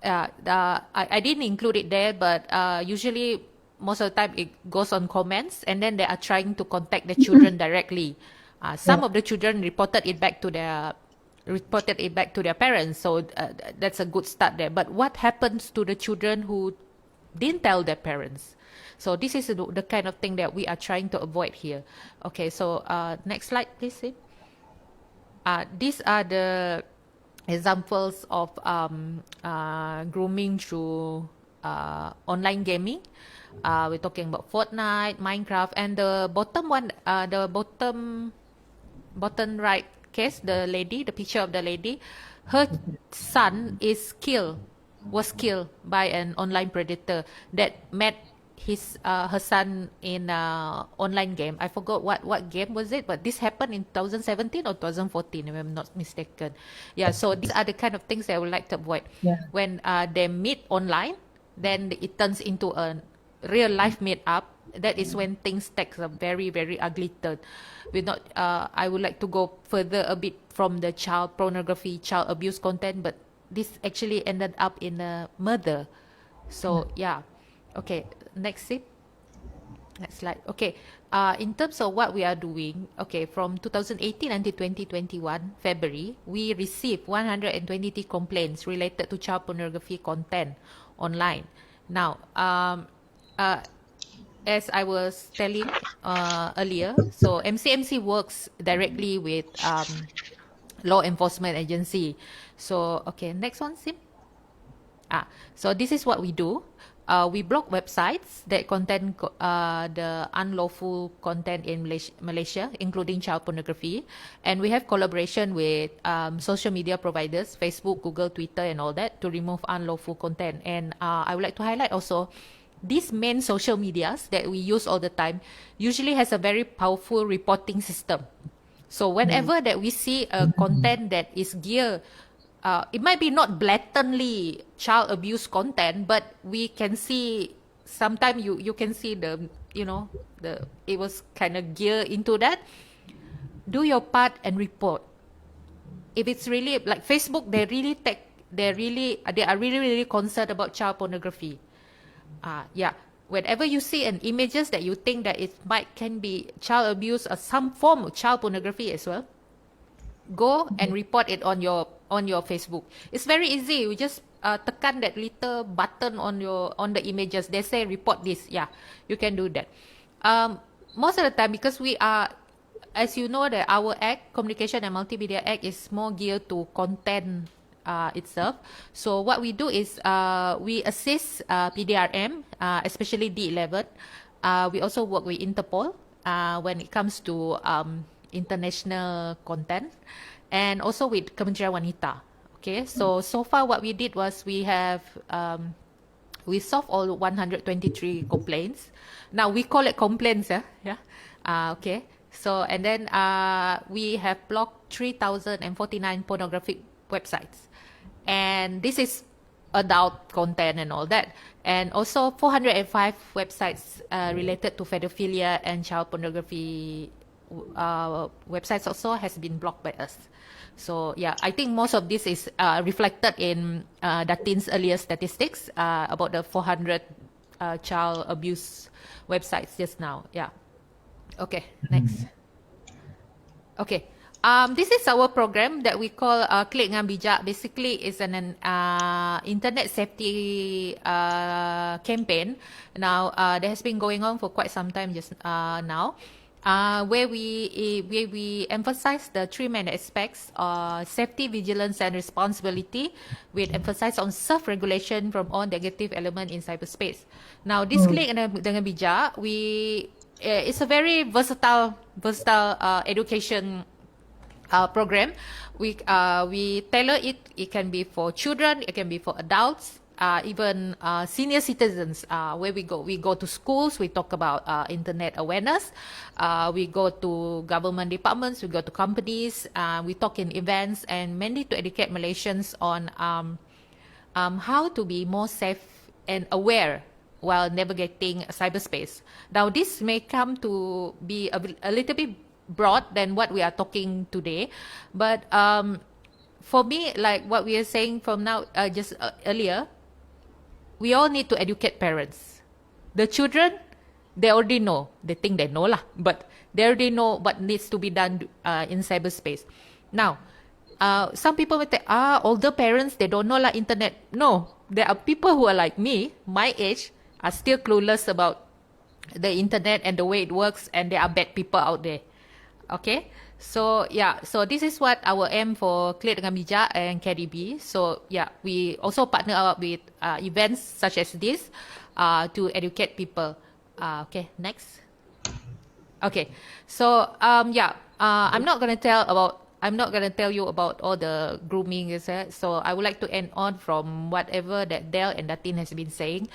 Speaker 4: I didn't include it there, but usually most of the time it goes on comments, and then they are trying to contact the children directly. Some of the children reported it back to their parents, so that's a good start there. But what happens to the children who didn't tell their parents? So this is the kind of thing that we are trying to avoid here. Okay, so next slide, please. Sim. These are the examples of grooming through online gaming. We're talking about Fortnite, Minecraft, and the bottom one, the bottom right case, the picture of the lady, her son was killed by an online predator that met her son in online game. I forgot what game was it, but this happened in 2017 or 2014, if I'm not mistaken. Yeah, so these are the kind of things that I would like to avoid. When they meet online, then it turns into a real life meet up. That is when things take a very, very ugly turn. I would like to go further a bit from the child pornography, child abuse content, but this actually ended up in a murder. So yeah. Okay, next slide. Okay, in terms of what we are doing, okay, from 2018 until 2021, February, we received 120 complaints related to child pornography content online. Now, as I was telling earlier, so MCMC works directly with law enforcement agency. So, okay, next one, Sim. So this is what we do. We block websites that contain the unlawful content in Malaysia, including child pornography. And we have collaboration with social media providers, Facebook, Google, Twitter, and all that, to remove unlawful content. And I would like to highlight also, these main social medias that we use all the time usually has a very powerful reporting system. So whenever that we see a content that is geared, it might be not blatantly child abuse content, but we can see sometimes you can see it was kind of geared into that. Do your part and report. If it's really like Facebook, they are really, really concerned about child pornography. Yeah. Whenever you see an images that you think that can be child abuse or some form of child pornography as well, go and report it on your Facebook. It's very easy. You just tekan that little button on the images. They say report this. Yeah, you can do that. Most of the time, because we are, as you know, that our act, Communication and Multimedia Act, is more geared to content itself. So what we do is we assist PDRM, especially D11. We also work with Interpol when it comes to international content, and also with Kementerian Wanita. Okay, so far what we did was we have We solved all 123 complaints. Now we call it complaints, yeah. Okay. So and then we have blocked 3,049 pornographic websites, and this is adult content and all that, and also 405 websites related to pedophilia and child pornography websites also has been blocked by us. So yeah, I think most of this is reflected in Datin's earlier statistics about the 400 child abuse websites just now. Yeah. Okay, next. Okay. This is our program that we call Klik Dengan Bijak. Basically, it's an internet safety campaign. Now, that has been going on for quite some time just now. Where we emphasize the three main aspects: safety, vigilance, and responsibility, with emphasis on self-regulation from all negative element in cyberspace. Now, this Klik Dengan Bijak, it's a very versatile education program. We tailor it. It can be for children. It can be for adults. Even senior citizens, where we go to schools, we talk about internet awareness, we go to government departments, we go to companies, we talk in events, and mainly to educate Malaysians on how to be more safe and aware while navigating cyberspace. Now, this may come to be a little bit broad than what we are talking today, but for me, like what we are saying from now, just earlier, we all need to educate parents. The children, they already know. They think they know lah, but they already know what needs to be done in cyberspace. Now, some people will say, older parents, they don't know lah internet. No, there are people who are like me, my age, are still clueless about the internet and the way it works, and there are bad people out there. Okay, so yeah, so this is what our aim for Klik Dengan Bijak and KDB. So yeah, we also partner up with events such as this to educate people. Okay, next. Okay, so yeah, I'm not gonna tell you about all the grooming, so I would like to end on from whatever that Del and Datin has been saying.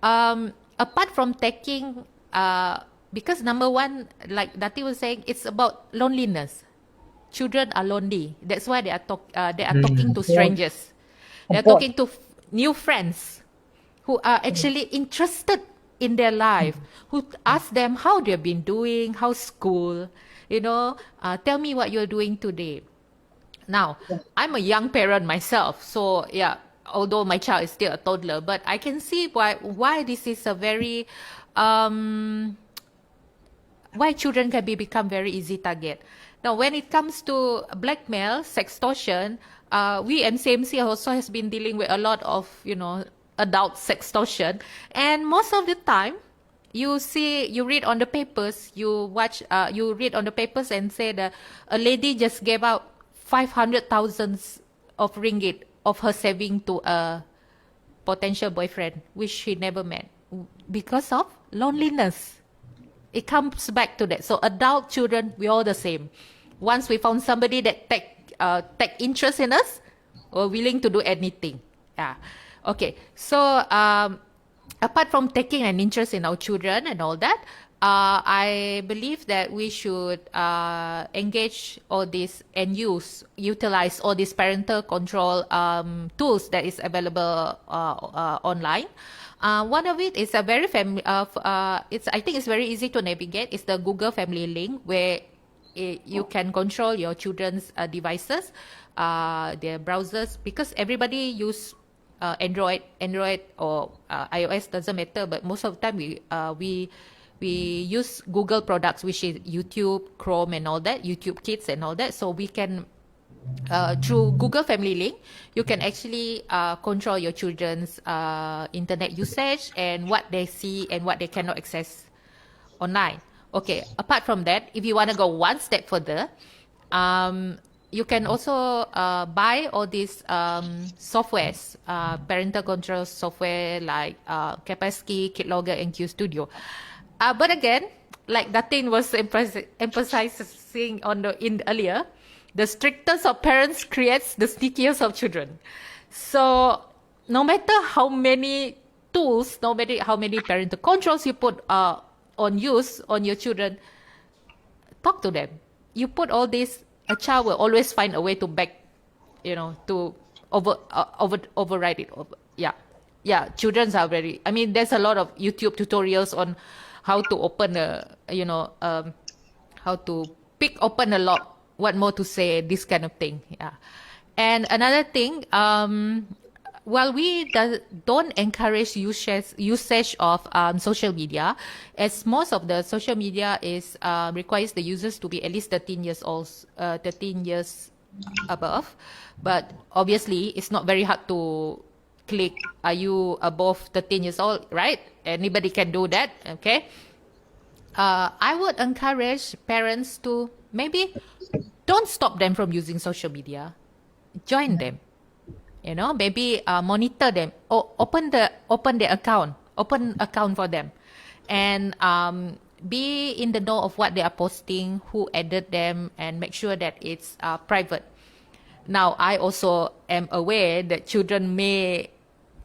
Speaker 4: Apart from taking because number one, like Dati was saying, it's about loneliness. Children are lonely. That's why they are talking to strangers. They are talking to new friends who are actually interested in their life, who ask them how they've been doing, how's school, tell me what you're doing today. Now, I'm a young parent myself, so yeah, although my child is still a toddler, but I can see why this is a very why children can become very easy target. Now, when it comes to blackmail, sextortion, we MCMC also has been dealing with a lot of, adult sextortion. And most of the time, you read on the papers, you read on the papers and say that a lady just gave out 500,000 of ringgit of her saving to a potential boyfriend, which she never met, because of loneliness. It comes back to that. So adult, children, we're all the same. Once we found somebody that take interest in us, we're willing to do anything. Yeah. Okay. So apart from taking an interest in our children and all that, I believe that we should engage all this and utilize all these parental control tools that is available online. One of it is a very I think it's very easy to navigate. It's the Google Family Link, where you can control your children's devices, their browsers, because everybody use Android or iOS, doesn't matter. But most of the time we use Google products, which is YouTube, Chrome, and all that, YouTube Kids and all that. So we can through Google Family Link, you can actually control your children's internet usage and what they see and what they cannot access online. Okay, apart from that, if you want to go one step further, you can also buy all these softwares, parental control software like Kaspersky, KidLogger, and QStudio. But again, like Datin was emphasizing earlier, the strictest of parents creates the sneakiest of children. So no matter how many tools, no matter how many parental controls you put on use on your children, talk to them. You put all this, a child will always find a way to to override it. Yeah. Children's are very. I mean, there's a lot of YouTube tutorials on how to open how to pick open a lock, what more to say, this kind of thing. Yeah. And another thing, while we don't encourage usage of social media, as most of the social media is requires the users to be at least 13 years old, 13 years above. But obviously, it's not very hard to click, are you above 13 years old, right? Anybody can do that, okay? I would encourage parents to maybe don't stop them from using social media. Join them. Maybe monitor them or open their account, open account for them, and be in the know of what they are posting, who added them, and make sure that it's private. Now, I also am aware that children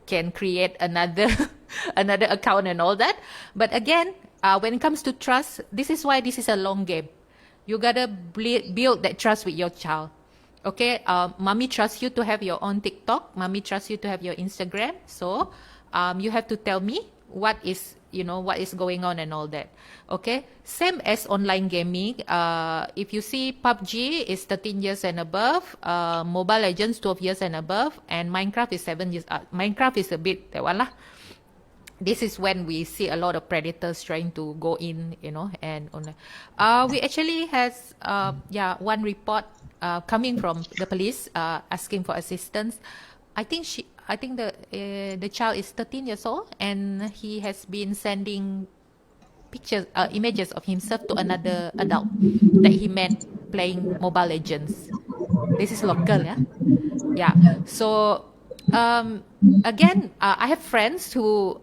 Speaker 4: can create another account and all that, but again, when it comes to trust, this is why this is a long game. You gotta build that trust with your child. Okay, mommy trusts you to have your own TikTok. Mommy trusts you to have your Instagram. So, you have to tell me what is going on and all that. Okay, same as online gaming. If you see PUBG is 13 years and above, Mobile Legends 12 years and above, and Minecraft is 7 years. Minecraft is a bit that one lah. This is when we see a lot of predators trying to go in, and on. We actually has one report coming from the police asking for assistance. I think the child is 13 years old, and he has been sending images of himself to another adult that he met playing Mobile Legends. This is local, yeah. So again, I have friends who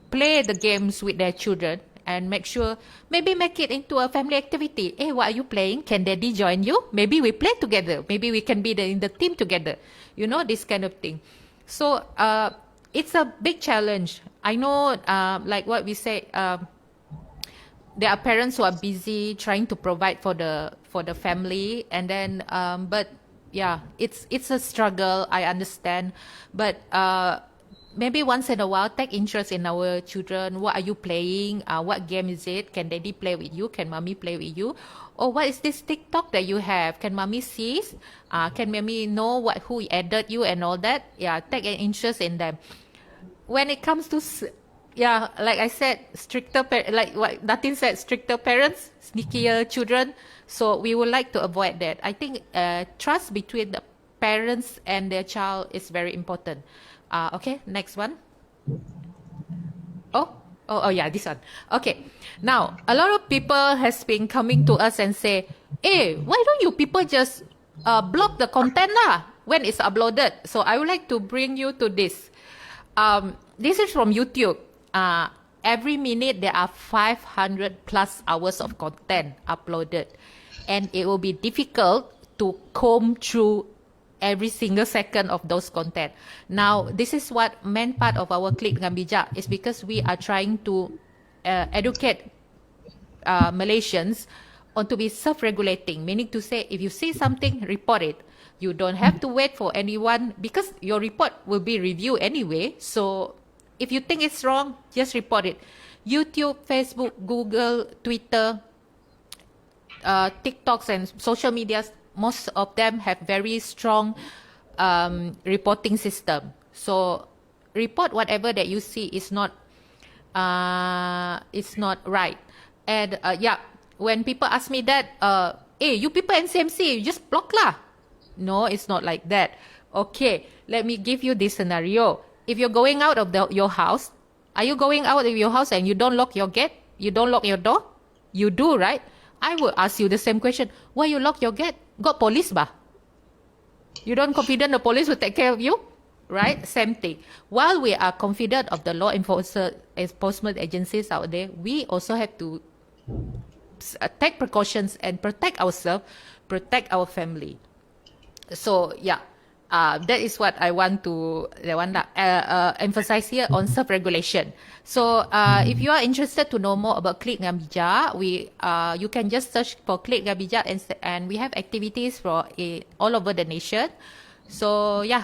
Speaker 4: play the games with their children and make it into a family activity. Hey, what are you playing? Can daddy join you? Maybe we play together. Maybe we can be in the team together. This kind of thing. So it's a big challenge. I know, like what we say, there are parents who are busy trying to provide for the family, and then but yeah, it's a struggle. I understand, but maybe once in a while, take interest in our children. What are you playing? What game is it? Can daddy play with you? Can mommy play with you? Or what is this TikTok that you have? Can mommy see? Can mommy know who added you and all that? Yeah, take an interest in them. When it comes to, like I said, like what Natin said, stricter parents, sneakier children. So we would like to avoid that. I think trust between the parents and their child is very important. Okay, next one. Oh yeah, this one. Okay, now a lot of people has been coming to us and say, hey, why don't you people just block the content when it's uploaded? So I would like to bring you to this. This is from YouTube. Every minute there are 500 plus hours of content uploaded, and it will be difficult to comb through every single second of those content. Now, this is what main part of our Klik Dengan Bijak is, because we are trying to educate Malaysians on to be self-regulating, meaning to say, if you see something, report it. You don't have to wait for anyone, because your report will be reviewed anyway. So if you think it's wrong, just report it. YouTube, Facebook, Google, Twitter, TikToks and social medias, most of them have very strong reporting system. So report whatever that you see is not right. And when people ask me that, hey, you people NCMC, you just block lah. No, it's not like that. Okay, let me give you this scenario. If you're going out of your house, are you going out of your house and you don't lock your gate? You don't lock your door? You do, right? I will ask you the same question. Why you lock your gate? Got police bah? You don't confident the police will take care of you? Right? Same thing. While we are confident of the law enforcement agencies out there, we also have to take precautions and protect ourselves, protect our family. So that is what I want to emphasize here on self-regulation. So if you are interested to know more about Klik dengan Bijak, you can just search for Klik dengan Bijak, and we have activities for all over the nation. So yeah,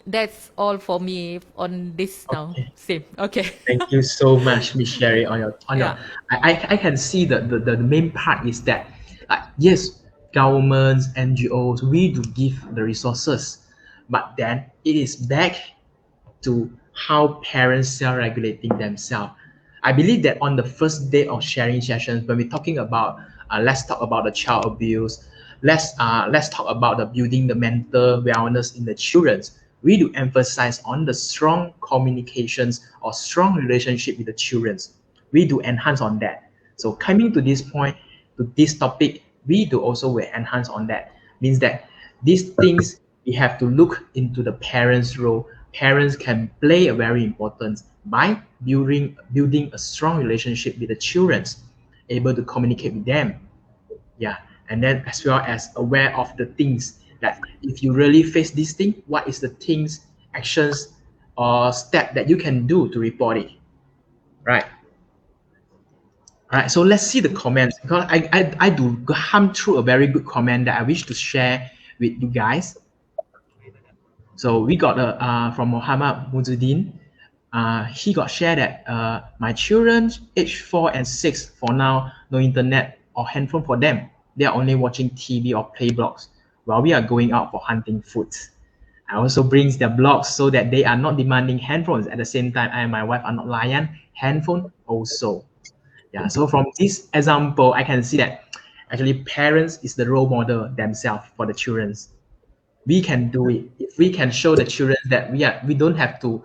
Speaker 4: that's all for me on this now. Same. Okay.
Speaker 1: Thank you so much, Miss Sherry, on your
Speaker 4: Yeah.
Speaker 1: I can see the main part is that yes, governments, NGOs, we do give the resources, but then it is back to how parents self-regulating themselves. I believe that on the first day of sharing sessions, when we're talking about let's talk about the child abuse, let's talk about the building the mental wellness in the children. We do emphasize on the strong communications or strong relationship with the children. We do enhance on that. So coming to this point, to this topic, we do also will enhance on that. Means that these things we have to look into the parents' role. Parents can play a very important by building a strong relationship with the children, able to communicate with them. Yeah, and then as well as aware of the things that if you really face this thing, what is the things, actions, or step that you can do to report it, right? All right, so let's see the comments, because I do hum through a very good comment that I wish to share with you guys. So we got from Muhammad Muzuddin. He got shared that my children age 4 and 6 for now, no internet or handphone for them. They are only watching TV or play blogs while we are going out for hunting food. I also brings their blogs so that they are not demanding handphones. At the same time, I and my wife are not lion handphone also. Yeah, so from this example, I can see that actually parents is the role model themselves for the children. We can do it if we can show the children that we don't have to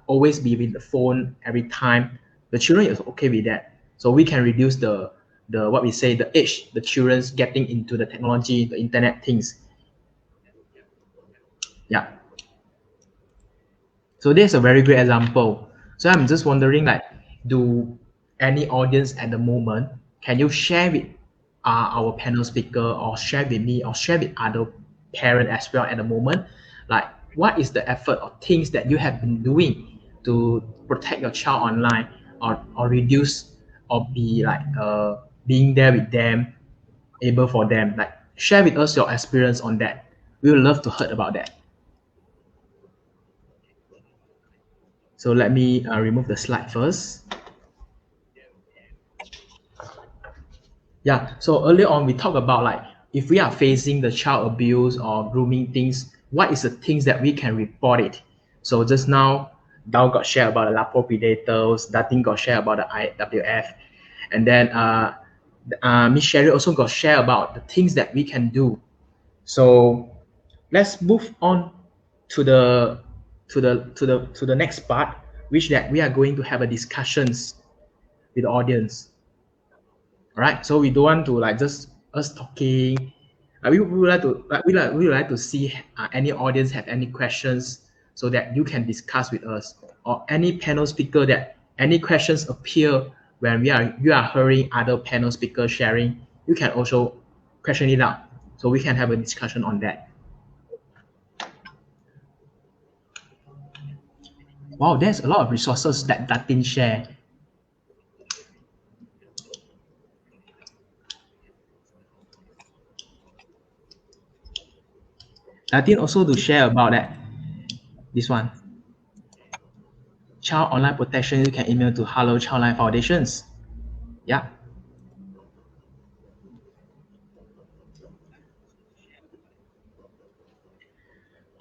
Speaker 1: always be with the phone every time. The children is okay with that, so we can reduce the what we say the age the children's getting into the technology, the internet things. Yeah, so there's a very great example. So I'm just wondering, like, do any audience at the moment, can you share with our panel speaker, or share with me, or share with other parent as well at the moment, like what is the effort or things that you have been doing to protect your child online, or reduce, or be like being there with them, able for them, like share with us your experience on that. We would love to hear about that. So let me remove the slide first. Yeah, so earlier on we talked about, like, if we are facing the child abuse or grooming things, what is the things that we can report it? So just now, Dao got shared about the Lapo predators, Datin got shared about the IWF, and then Miss Sherry also got shared about the things that we can do. So let's move on to the next part, which that we are going to have a discussions with the audience. All right, so we don't want to like just us talking. We would like to see any audience have any questions, so that you can discuss with us, or any panel speaker that any questions appear when you are hearing other panel speakers sharing. You can also question it out, so we can have a discussion on that. Wow, there's a lot of resources that Datin share. Datin also to share about that. This one. Child online protection, you can email to Hello Childline Foundations. Yeah.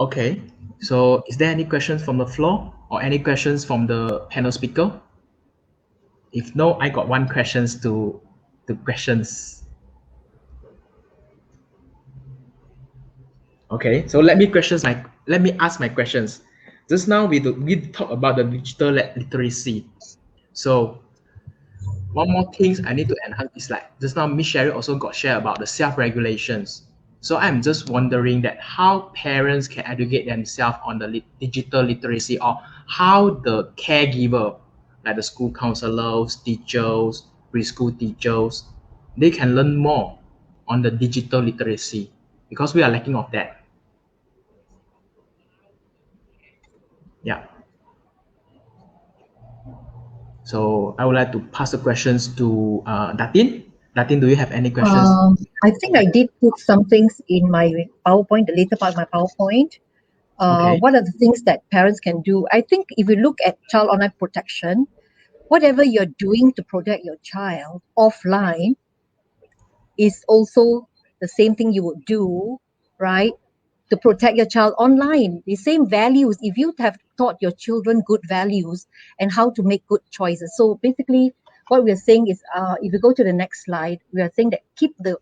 Speaker 1: Okay. So is there any questions from the floor, or any questions from the panel speaker? If no, I got one questions to questions. Okay, so let me ask my questions. Just now we talk about the digital literacy. So one more things I need to enhance is, like, just now Miss Sherry also got shared about the self-regulations. So I'm just wondering that how parents can educate themselves on the digital literacy, or how the caregiver, like the school counselors, teachers, preschool teachers, they can learn more on the digital literacy, because we are lacking of that. Yeah. So I would like to pass the questions to Datin. Datin, do you have any questions?
Speaker 2: I think I did put some things in my PowerPoint, the later part of my PowerPoint.
Speaker 1: Okay.
Speaker 2: What are the things that parents can do? I think if you look at child online protection, whatever you're doing to protect your child offline is also the same thing you would do, right? To protect your child online. The same values, if you have taught your children good values and how to make good choices. So basically, what we're saying is, if you go to the next slide, we are saying that keep the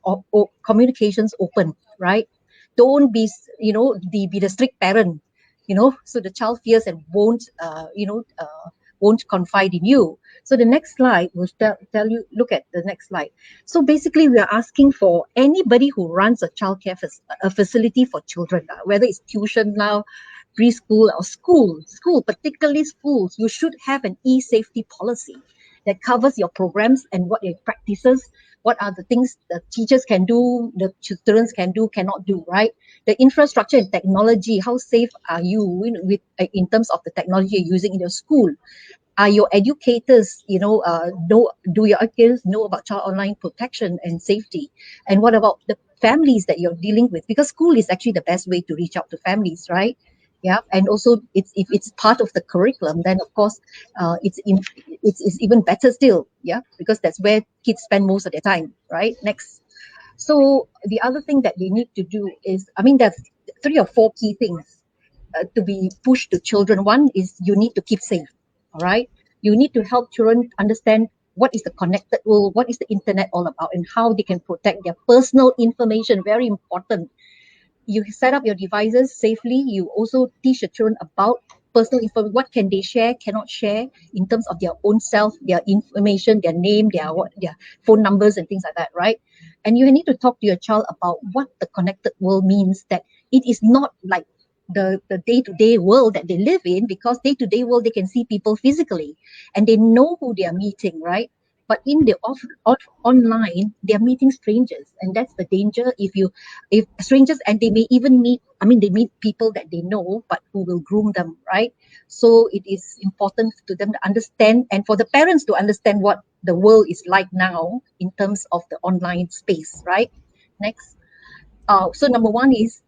Speaker 2: communications open, right? Don't be, be the strict parent, so the child fears and won't confide in you. So the next slide will tell you, look at the next slide. So basically, we are asking for anybody who runs a childcare a facility for children, whether it's tuition now, preschool or school, particularly schools, you should have an e-safety policy that covers your programs and what your practices, what are the things the teachers can do, the children can do, cannot do, right? The infrastructure and technology, how safe are you in terms of the technology you're using in your school? Are your educators, do your educators know about child online protection and safety? And what about the families that you're dealing with? Because school is actually the best way to reach out to families, right? Yeah, and also if it's part of the curriculum, then of course it's even better still. Yeah, because that's where kids spend most of their time, right? Next. So the other thing that they need to do is, there's 3 or 4 key things to be pushed to children. One is you need to keep safe. All right, you need to help children understand what is the connected world, what is the internet all about, and how they can protect their personal information. Very important. You set up your devices safely. You also teach the children about personal information, what can they share, cannot share in terms of their own self, their information, their name, their phone numbers and things like that, right? And you need to talk to your child about what the connected world means, that it is not like the day-to-day world that they live in, because day-to-day world they can see people physically and they know who they are meeting, right? But in the online, they are meeting strangers, and that's the danger. If strangers, and they may even meet, they meet people that they know, but who will groom them, right? So it is important to them to understand, and for the parents to understand what the world is like now in terms of the online space, right? Next. So number one is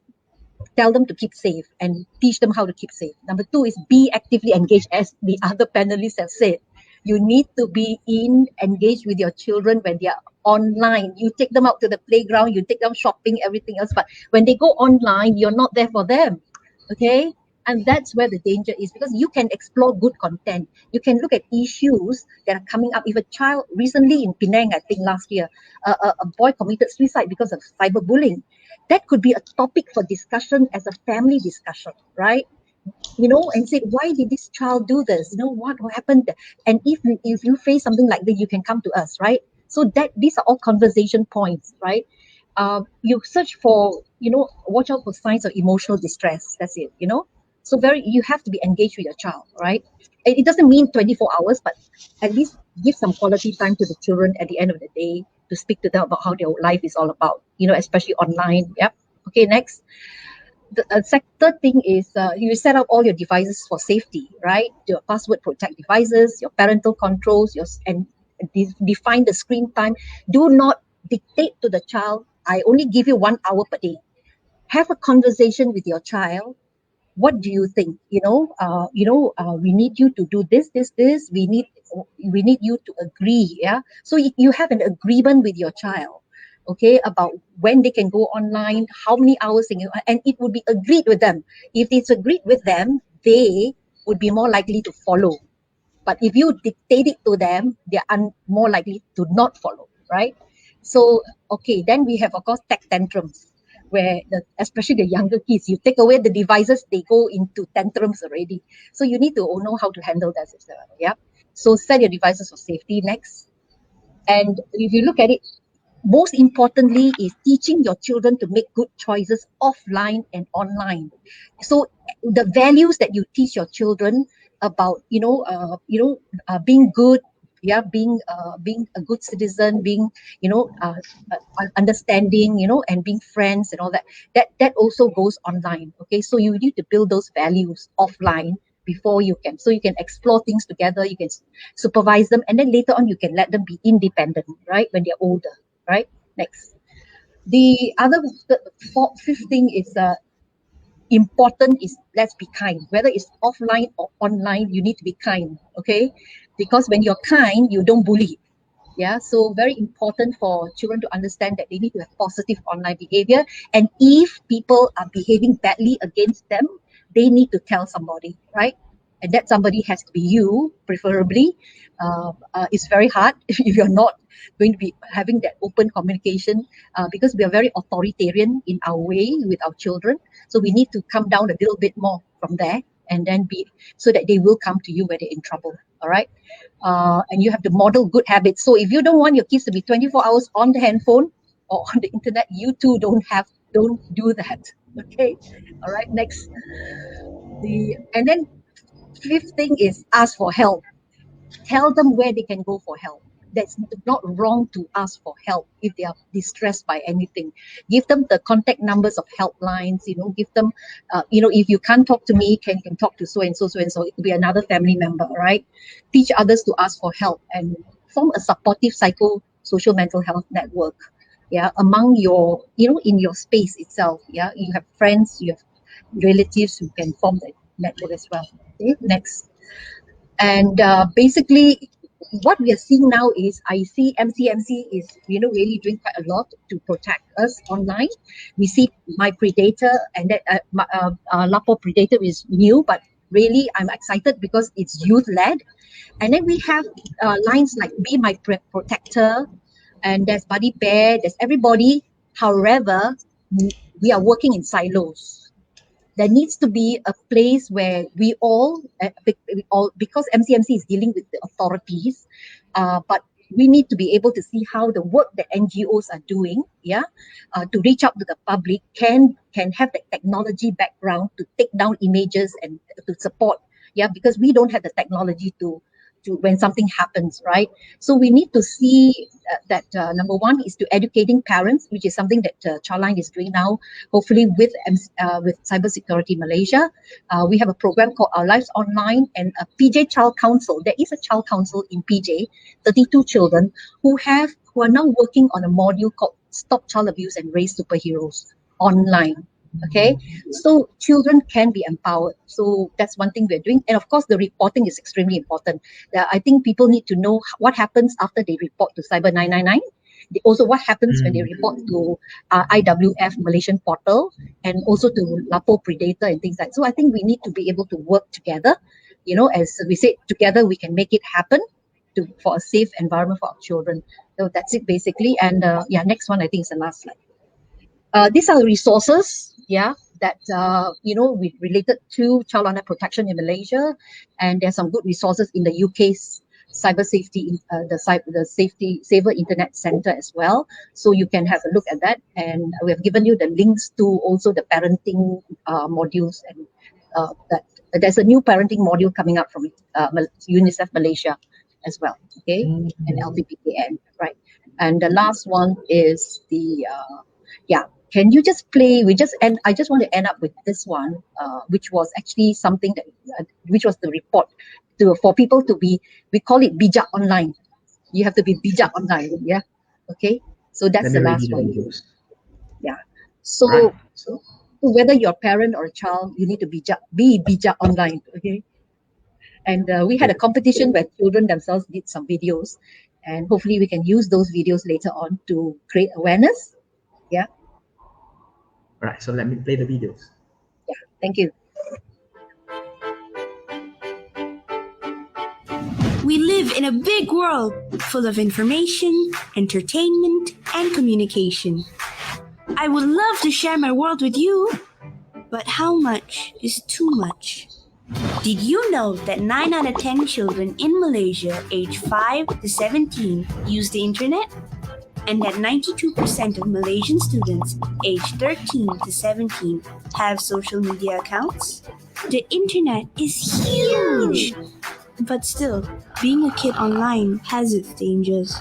Speaker 2: tell them to keep safe and teach them how to keep safe. Number two is be actively engaged, as the other panelists have said. You need to be engaged with your children when they are online. You take them out to the playground, you take them shopping, everything else. But when they go online, you're not there for them. Okay? And that's where the danger is, because you can explore good content. You can look at issues that are coming up. If a child recently in Penang, I think last year, a boy committed suicide because of cyberbullying. That could be a topic for discussion as a family discussion, right? And say, why did this child do this? What happened? And if you face something like that, you can come to us, right? So that these are all conversation points, right? You search for, watch out for signs of emotional distress. That's it. So you have to be engaged with your child, right? It doesn't mean 24 hours, but at least give some quality time to the children at the end of the day to speak to them about how their life is all about, especially online. Yep. Okay, next. The third thing is you set up all your devices for safety, right? Your password protect devices, your parental controls, and define the screen time. Do not dictate to the child, I only give you 1 hour per day. Have a conversation with your child. What do you think? We need you to do this. We need you to agree. Yeah. So you have an agreement with your child, okay, about when they can go online, how many hours and it would be agreed with them. If it's agreed with them, they would be more likely to follow. But if you dictate it to them, they are more likely to not follow, right? So, okay, then we have, of course, tech tantrums, where especially the younger kids, you take away the devices, they go into tantrums already. So you need to know how to handle that. Yeah. So set your devices for safety. Next. And if you look at it, most importantly is teaching your children to make good choices offline and online. So the values that you teach your children about, being good, yeah, being a good citizen, being, understanding, and being friends and all that, that also goes online. Okay, so you need to build those values offline before you can, so you can explore things together, you can supervise them, and then later on you can let them be independent, right, when they're older, right? Next. The other, fifth thing is important is let's be kind. Whether it's offline or online, you need to be kind, okay? Because when you're kind, you don't bully. Yeah, so very important for children to understand that they need to have positive online behavior. And if people are behaving badly against them, they need to tell somebody, right? And that somebody has to be you, preferably. It's very hard if you're not going to be having that open communication because we are very authoritarian in our way with our children. So we need to come down a little bit more from there and then be so that they will come to you when they're in trouble. All right. And you have to model good habits. So if you don't want your kids to be 24 hours on the handphone or on the internet, you too don't do that. Okay. All right. Next. And then fifth thing is ask for help. Tell them where they can go for help. That's not wrong to ask for help if they are distressed by anything. Give them the contact numbers of helplines, give them, if you can't talk to me, can talk to so and so. It could be another family member, right? Teach others to ask for help and form a supportive psychosocial mental health network. Yeah, among your, in your space itself. Yeah, you have friends, you have relatives who can form that network as well. Okay, next. And basically, what we are seeing now is I see MCMC is really doing quite a lot to protect us online. We see My Predator and that Lapo Predator is new, but really I'm excited because it's youth led. And then we have lines like Be My Protector, and there's Buddy Bear, there's everybody. However, we are working in silos. There needs to be a place where we all, because MCMC is dealing with the authorities, but we need to be able to see how the work that NGOs are doing, to reach out to the public can have the technology background to take down images and to support, because we don't have the technology to when something happens, right? So we need to see that number one is to educating parents, which is something that Childline is doing now, hopefully with Cybersecurity Malaysia. We have a program called Our Lives Online and a PJ Child Council. There is a child council in PJ, 32 children who are now working on a module called Stop Child Abuse and Raise Superheroes online. Okay, so children can be empowered. So that's one thing we're doing. And of course, the reporting is extremely important. I think people need to know what happens after they report to Cyber 999. Also, what happens when they report to IWF Malaysian portal and also to Lapo Predator and things like that. So I think we need to be able to work together. As we say, together we can make it happen for a safe environment for our children. So that's it basically. And next one I think is the last slide. These are the resources, that we related to child online protection in Malaysia, and there's some good resources in the UK's cyber safety, the Safer Internet Center as well. So you can have a look at that, and we have given you the links to also the parenting modules, and that there's a new parenting module coming out from UNICEF Malaysia as well. Okay, and LPPKN, right? And the last one is the can you just play? I just want to end up with this one, which was actually something that, which was the report for people to be. We call it bijak online. You have to be bijak online. Yeah. Okay. So that's the last one. Yeah. So,
Speaker 1: right.
Speaker 2: So whether you're a parent or a child, you need to be bijak online. Okay. And we had a competition where children themselves did some videos, and hopefully we can use those videos later on to create awareness. Yeah.
Speaker 1: Right, so let me play the videos.
Speaker 2: Yeah, thank you.
Speaker 6: We live in a big world full of information, entertainment, and communication. I would love to share my world with you, but how much is too much? Did you know that 9 out of 10 children in Malaysia aged 5 to 17 use the internet? And that 92% of Malaysian students aged 13 to 17 have social media accounts? The internet is huge! But still, being a kid online has its dangers.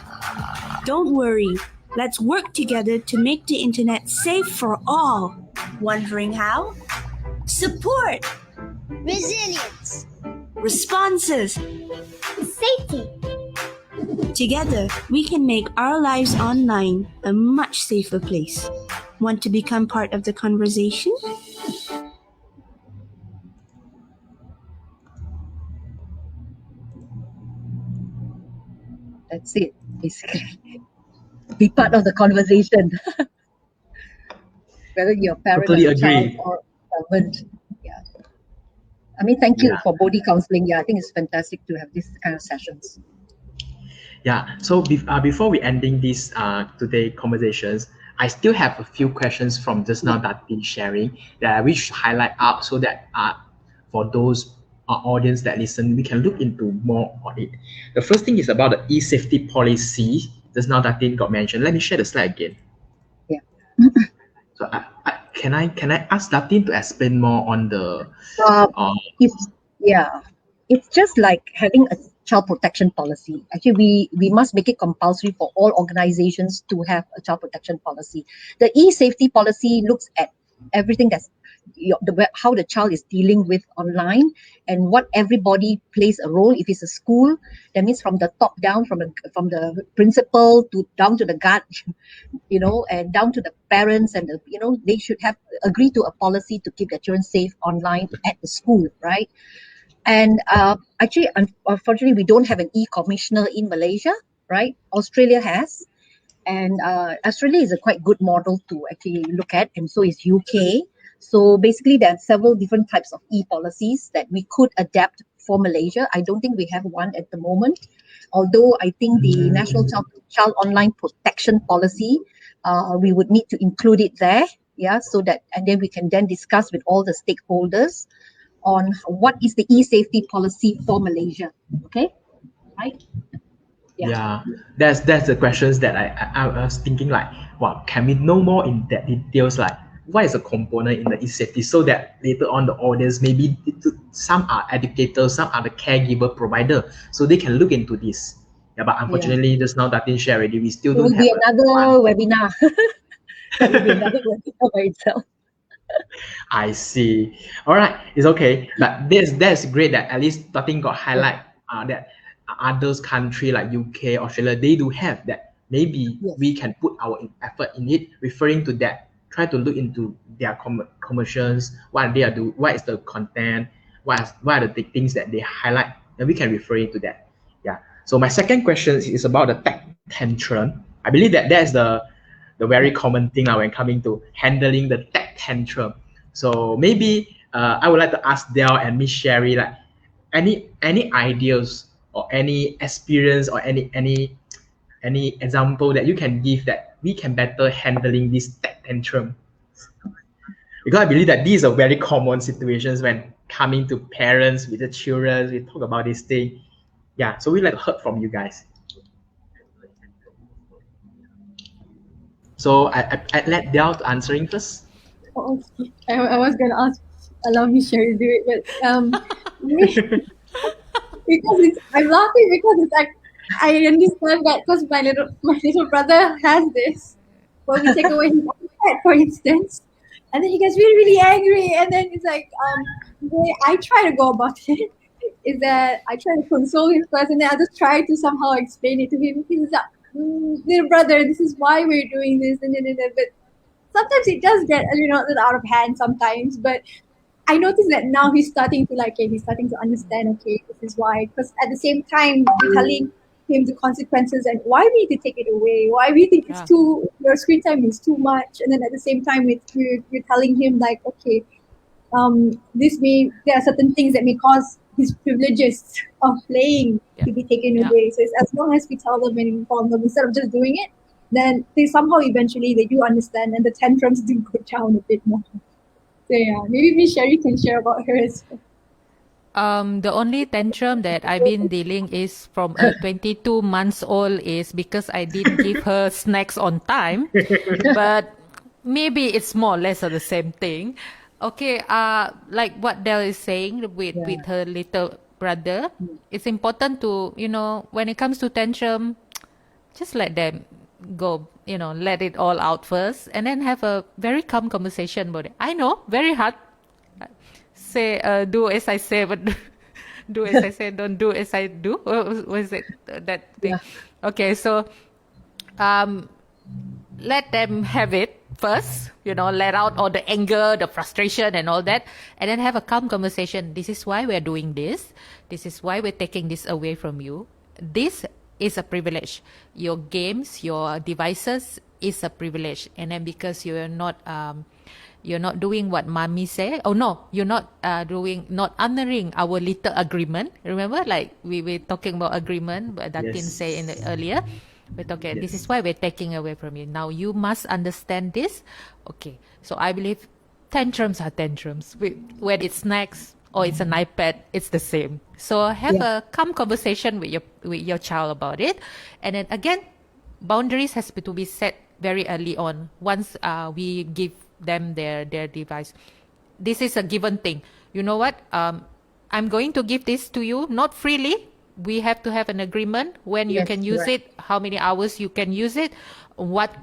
Speaker 6: Don't worry, let's work together to make the internet safe for all. Wondering how? Support!
Speaker 7: resilience,
Speaker 6: responses.
Speaker 7: safety.
Speaker 6: Together, we can make our lives online a much safer place. Want to become part of the conversation?
Speaker 2: That's it, basically. Be part of the conversation, whether you're a parent
Speaker 1: Totally
Speaker 2: or a child
Speaker 1: agree.
Speaker 2: or servant. Yeah. I mean, thank you
Speaker 1: Yeah.
Speaker 2: for body counseling. Yeah, I think it's fantastic to have this kind of sessions.
Speaker 1: Yeah. So before we ending these today conversations, I still have a few questions from just now that been sharing that I wish to highlight out so that for those audience that listen, we can look into more on it. The first thing is about the e-safety policy. Just now that thing got mentioned. Let me share the slide again.
Speaker 2: Yeah.
Speaker 1: So can I ask Latin to explain more on the uh,
Speaker 2: It's yeah, it's just like having a child protection policy. Actually, we must make it compulsory for all organizations to have a child protection policy. The e-safety policy looks at everything that's how the child is dealing with online and what everybody plays a role. If it's a school, that means from the top down, from the principal to down to the guard, and down to the parents and they should have agree to a policy to keep their children safe online at the school, right? And actually, unfortunately, we don't have an e-commissioner in Malaysia, right? Australia has, and Australia is a quite good model to actually look at, and so is UK. So basically, there are several different types of e-policies that we could adapt for Malaysia. I don't think we have one at the moment, although I think the National Child Online Protection Policy, we would need to include it there, yeah, so that, and then we can then discuss with all the stakeholders on what is the e-safety policy for Malaysia. Okay, right?
Speaker 1: Yeah, that's the questions that I was thinking like, wow, can we know more in that details like what is a component in the e-safety so that later on the audience maybe some are educators, some are the caregiver provider, so they can look into this. Yeah, but unfortunately, just now that didn't share already, we still
Speaker 2: It will
Speaker 1: don't
Speaker 2: be
Speaker 1: have
Speaker 2: another webinar. That will be another webinar by itself.
Speaker 1: I see. All right, it's okay. But that's great that at least nothing got highlight that others country like UK, Australia, they do have that. Maybe
Speaker 2: Yes.
Speaker 1: we can put our effort in it, referring to that. Try to look into their commercials, what they are do, what is the content, what are the things that they highlight, and we can refer to that. Yeah. So my second question is about the tech tantrum. I believe that that's the very common thing when coming to handling the tech tantrum. So maybe I would like to ask Dell and Miss Sherry like any ideas or any experience or any example that you can give that we can better handling this tech tantrum. Because I believe that these are very common situations when coming to parents with the children, we talk about this thing. Yeah, so we like to hear from you guys. So I let Dell to answering first.
Speaker 3: Oh, okay. I was gonna ask, allow me share to do it, but because I'm laughing because it's like I understand that because my little brother has this. When we take away his iPad, for instance, and then he gets really really angry, and then it's like the way I try to go about it is that I try to console him first, and then I just try to somehow explain it to him. He's like, little brother, this is why we're doing this, and but sometimes it does get a little out of hand sometimes, but I noticed that now he's starting to understand, okay, this is why. Because at the same time, we're telling him the consequences and why we need to take it away, why we think it's your screen time is too much. And then at the same time, we're telling him like, okay, there are certain things that may cause his privileges of playing to be taken away. So it's as long as we tell them and inform them instead of just doing it, then they somehow eventually they do understand and the tantrums do go down a bit more. So yeah, maybe Miss Sherry can share about her as well.
Speaker 4: The only tantrum that I've been dealing is from a 22 months old is because I didn't give her snacks on time. But maybe it's more or less of the same thing. Okay, like what Del is saying with her little brother, it's important to, when it comes to tantrum, just let them go, let it all out first and then have a very calm conversation about it. I know, very hard. say do as I say, but do as I say, don't do as I do. What was it that thing?
Speaker 2: Yeah.
Speaker 4: Okay, so let them have it first, let out all the anger, the frustration and all that, and then have a calm conversation. This is why we're doing this. This is why we're taking this away from you. This is a privilege. Your games, your devices is a privilege. And then because you're not doing what mommy say. Oh no, you're not not honoring our little agreement. Remember, like we were talking about agreement, but Datin
Speaker 1: Yes.
Speaker 4: say in the earlier. But okay, this is why we're taking away from you. Now you must understand this. Okay, so I believe tantrums are tantrums. When it's snacks or it's an iPad, it's the same. So have a calm conversation with your child about it, and then again, boundaries has to be set very early on. Once we give them their device, this is a given thing. You know what? I'm going to give this to you, not freely. We have to have an agreement when you
Speaker 2: Yes,
Speaker 4: can use
Speaker 2: correct.
Speaker 4: it, how many hours you can use it, what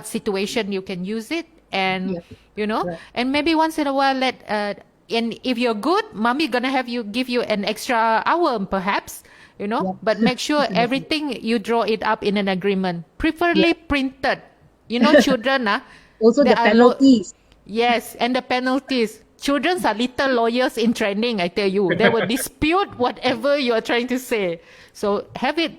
Speaker 4: situation you can use it, and
Speaker 2: Right.
Speaker 4: and maybe once in a while and if you're good, mommy gonna give you an extra hour perhaps, but make sure everything you draw it up in an agreement, preferably printed. Children
Speaker 2: Also, the
Speaker 4: there are lo-
Speaker 2: penalties.
Speaker 4: Yes, and the penalties. Children are little lawyers in training, I tell you. They will dispute whatever you are trying to say. So have it,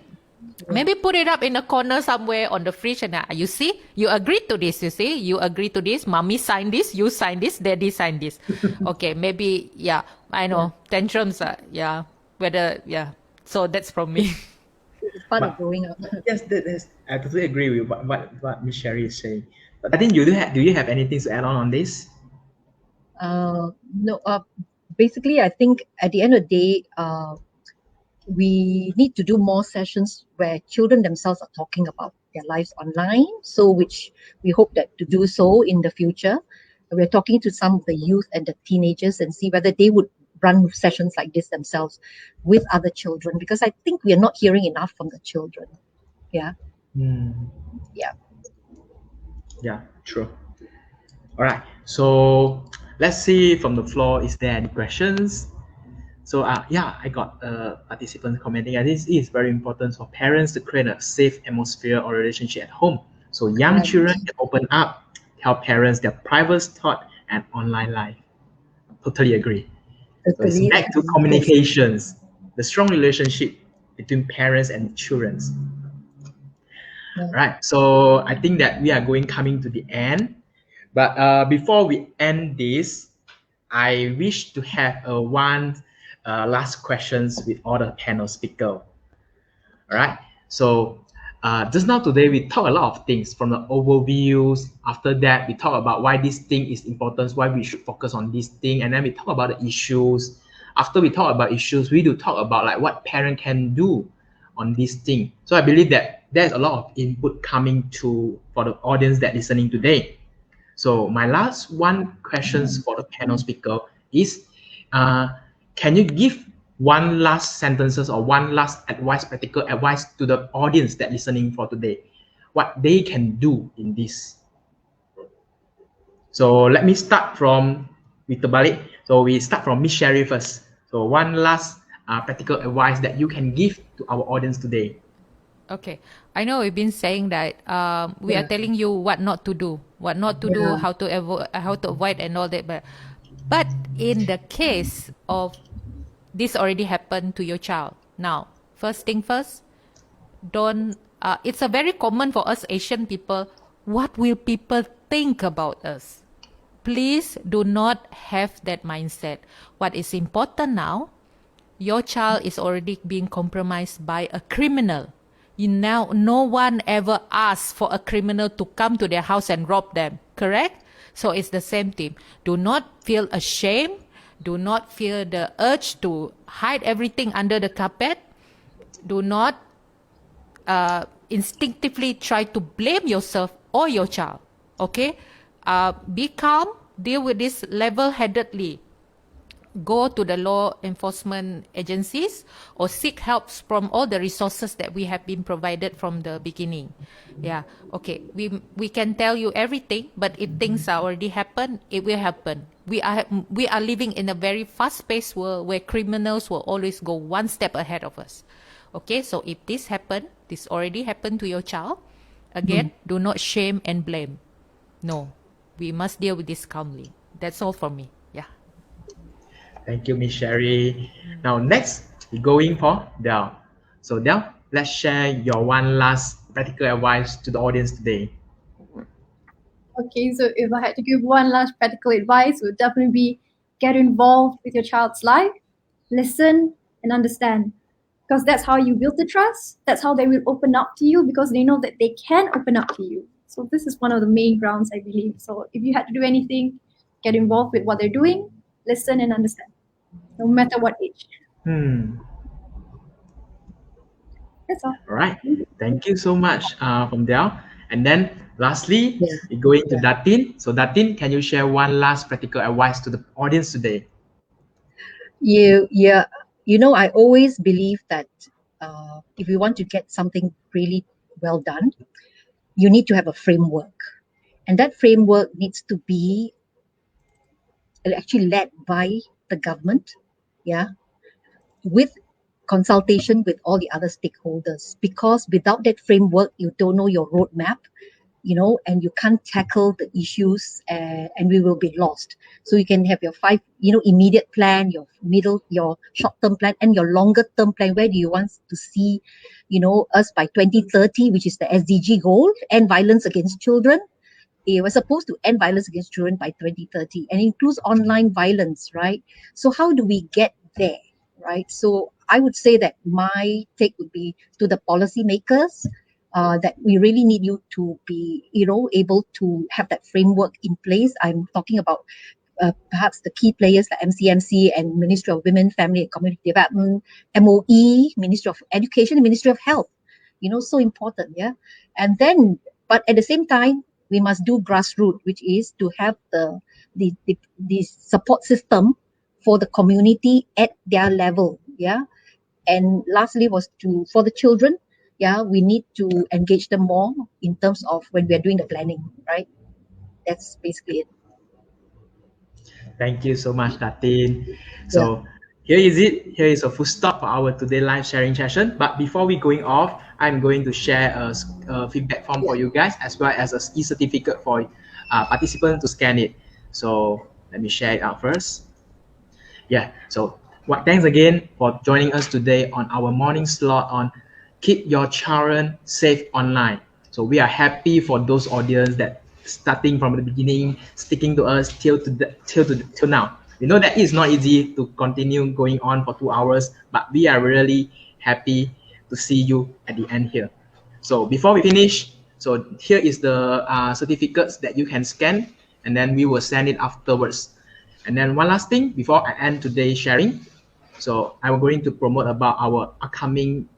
Speaker 4: maybe put it up in a corner somewhere on the fridge and you see, you agreed to this, you agreed to this, mommy signed this, you signed this, daddy signed this. Okay, maybe, I know, tantrums are, So that's from me.
Speaker 2: It's part of
Speaker 1: But-
Speaker 2: growing up.
Speaker 1: Yes, I totally agree with what Miss Sherry is saying. But I think do you have anything to add on this?
Speaker 2: No, basically, I think at the end of the day, we need to do more sessions where children themselves are talking about their lives online. So, which we hope that to do so in the future. We're talking to some of the youth and the teenagers and see whether they would run sessions like this themselves with other children, because I think we are not hearing enough from the children. Yeah. Yeah.
Speaker 1: Yeah, true. All right. So let's see from the floor. Is there any questions? So I got participants commenting. This is very important for parents to create a safe atmosphere or relationship at home. So young
Speaker 2: Right.
Speaker 1: children can open up, tell parents their private thought and online life. Totally agree. So it's
Speaker 2: Totally
Speaker 1: back to
Speaker 2: agree.
Speaker 1: communications, the strong relationship between parents and children.
Speaker 2: Yeah.
Speaker 1: Right. So I think that we are coming to the end. But before we end this, I wish to have one last questions with all the panel speaker. All right. So just now today we talk a lot of things from the overviews. After that, we talk about why this thing is important, why we should focus on this thing, and then we talk about the issues. After we talk about issues, we do talk about like what parent can do on this thing. So I believe that there's a lot of input coming for the audience that listening today. So my last one questions for the panel speaker is, can you give one last sentences or one last advice, practical advice to the audience that listening for today, what they can do in this? So let me start from Mr. Balik. So we start from Miss Sherry first. So one last practical advice that you can give to our audience today.
Speaker 4: Okay, I know we've been saying that we are telling you what not to do, how to avoid and all that. But in the case of this already happened to your child. Now, first thing first, don't. It's a very common for us Asian people. What will people think about us? Please do not have that mindset. What is important now? Your child is already being compromised by a criminal. No one ever asks for a criminal to come to their house and rob them, correct? So it's the same thing. Do not feel ashamed. Do not feel the urge to hide everything under the carpet. Do not instinctively try to blame yourself or your child, okay? Be calm, deal with this level-headedly. go to the law enforcement agencies or seek help from all the resources that we have been provided from the beginning. Yeah. Okay. We can tell you everything, but if things are already happened, it will happen. We are living in a very fast-paced world where criminals will always go one step ahead of us. Okay. So if this happened, this already happened to your child. Again, do not shame and blame. No, we must deal with this calmly. That's all for me. Yeah.
Speaker 1: Thank you, Miss Sherry. Now, next, we're going for Del. So, Del, let's share your one last practical advice to the audience today.
Speaker 3: Okay, so if I had to give one last practical advice, it would definitely be get involved with your child's life, listen and understand. Because that's how you build the trust. That's how they will open up to you because they know that they can open up to you. So this is one of the main grounds, I believe. So if you had to do anything, get involved with what they're doing, listen and understand, no matter what age. That's all.
Speaker 1: All right. Thank you so much from Del. And then lastly, we go into Datin. So Datin, can you share one last practical advice to the audience today?
Speaker 2: I always believe that if you want to get something really well done, you need to have a framework. And that framework needs to be actually led by the government, with consultation with all the other stakeholders. Because without that framework, you don't know your roadmap, and you can't tackle the issues, and we will be lost. So you can have your 5, immediate plan, your middle, your short-term plan, and your longer-term plan. Where do you want to see, us by 2030, which is the SDG goal, end violence against children. We're supposed to end violence against children by 2030, and includes online violence, right? So how do we get there, right? So I would say that my take would be to the policymakers, that we really need you to be, able to have that framework in place. I'm talking about perhaps the key players like MCMC and Ministry of Women, Family and Community Development, MOE, Ministry of Education, Ministry of Health. So important, yeah. And then, but at the same time, we must do grassroots, which is to have the support system for the community at their level, yeah. And lastly was for the children, we need to engage them more in terms of when we are doing the planning, right? That's basically it.
Speaker 1: Thank you so much, Datin. So here is a full stop for our today live sharing session. But before we going off, I'm going to share a feedback form for you guys, as well as an e-certificate for participants to scan it. So let me share it out first. So thanks again for joining us today on our morning slot on Keep Your Children Safe Online. So we are happy for those audience that starting from the beginning, sticking to us till now. We know that it's not easy to continue going on for 2 hours, but we are really happy to see you at the end here. So before we finish, so here is the certificates that you can scan, and then we will send it afterwards. And then one last thing before I end today's sharing. So I'm going to promote about our upcoming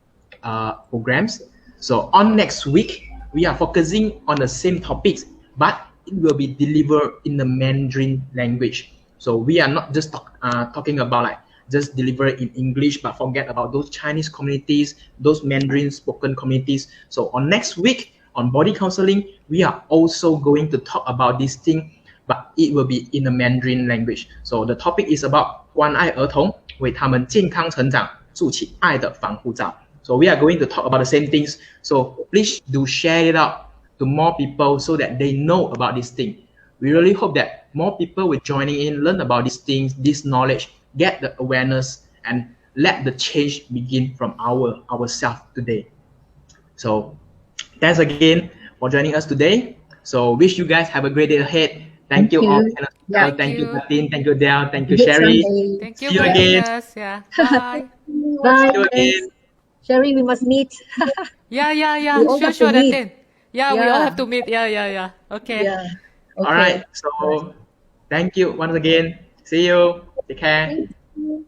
Speaker 1: programs. So on next week, we are focusing on the same topics, but it will be delivered in the Mandarin language. So we are not just talking about like just deliver in English, but forget about those Chinese communities, those Mandarin spoken communities. So on next week on body counseling, we are also going to talk about this thing, but it will be in the Mandarin language. So the topic is about 关爱儿童，为他们健康成长筑起爱的防护罩。So we are going to talk about the same things. So please do share it out to more people so that they know about this thing. We really hope that more people will joining in, learn about these things, this knowledge, get the awareness, and let the change begin from ourselves today. So thanks again for joining us today. So wish you guys have a great day ahead. Thank you all. Thank you, Datin. Thank you, Del. Thank you, Sherry.
Speaker 4: Thank you,
Speaker 1: See you again.
Speaker 4: Yeah. Bye.
Speaker 2: Bye.
Speaker 1: See you again.
Speaker 2: Sherry, we must meet.
Speaker 4: Yeah.
Speaker 2: We all have to
Speaker 4: Sure,
Speaker 2: meet.
Speaker 4: Datin. Yeah, we all have to meet. Yeah. Okay.
Speaker 2: Yeah. Okay.
Speaker 1: All right. So thank you once again. See you. Take care.
Speaker 3: Thank you.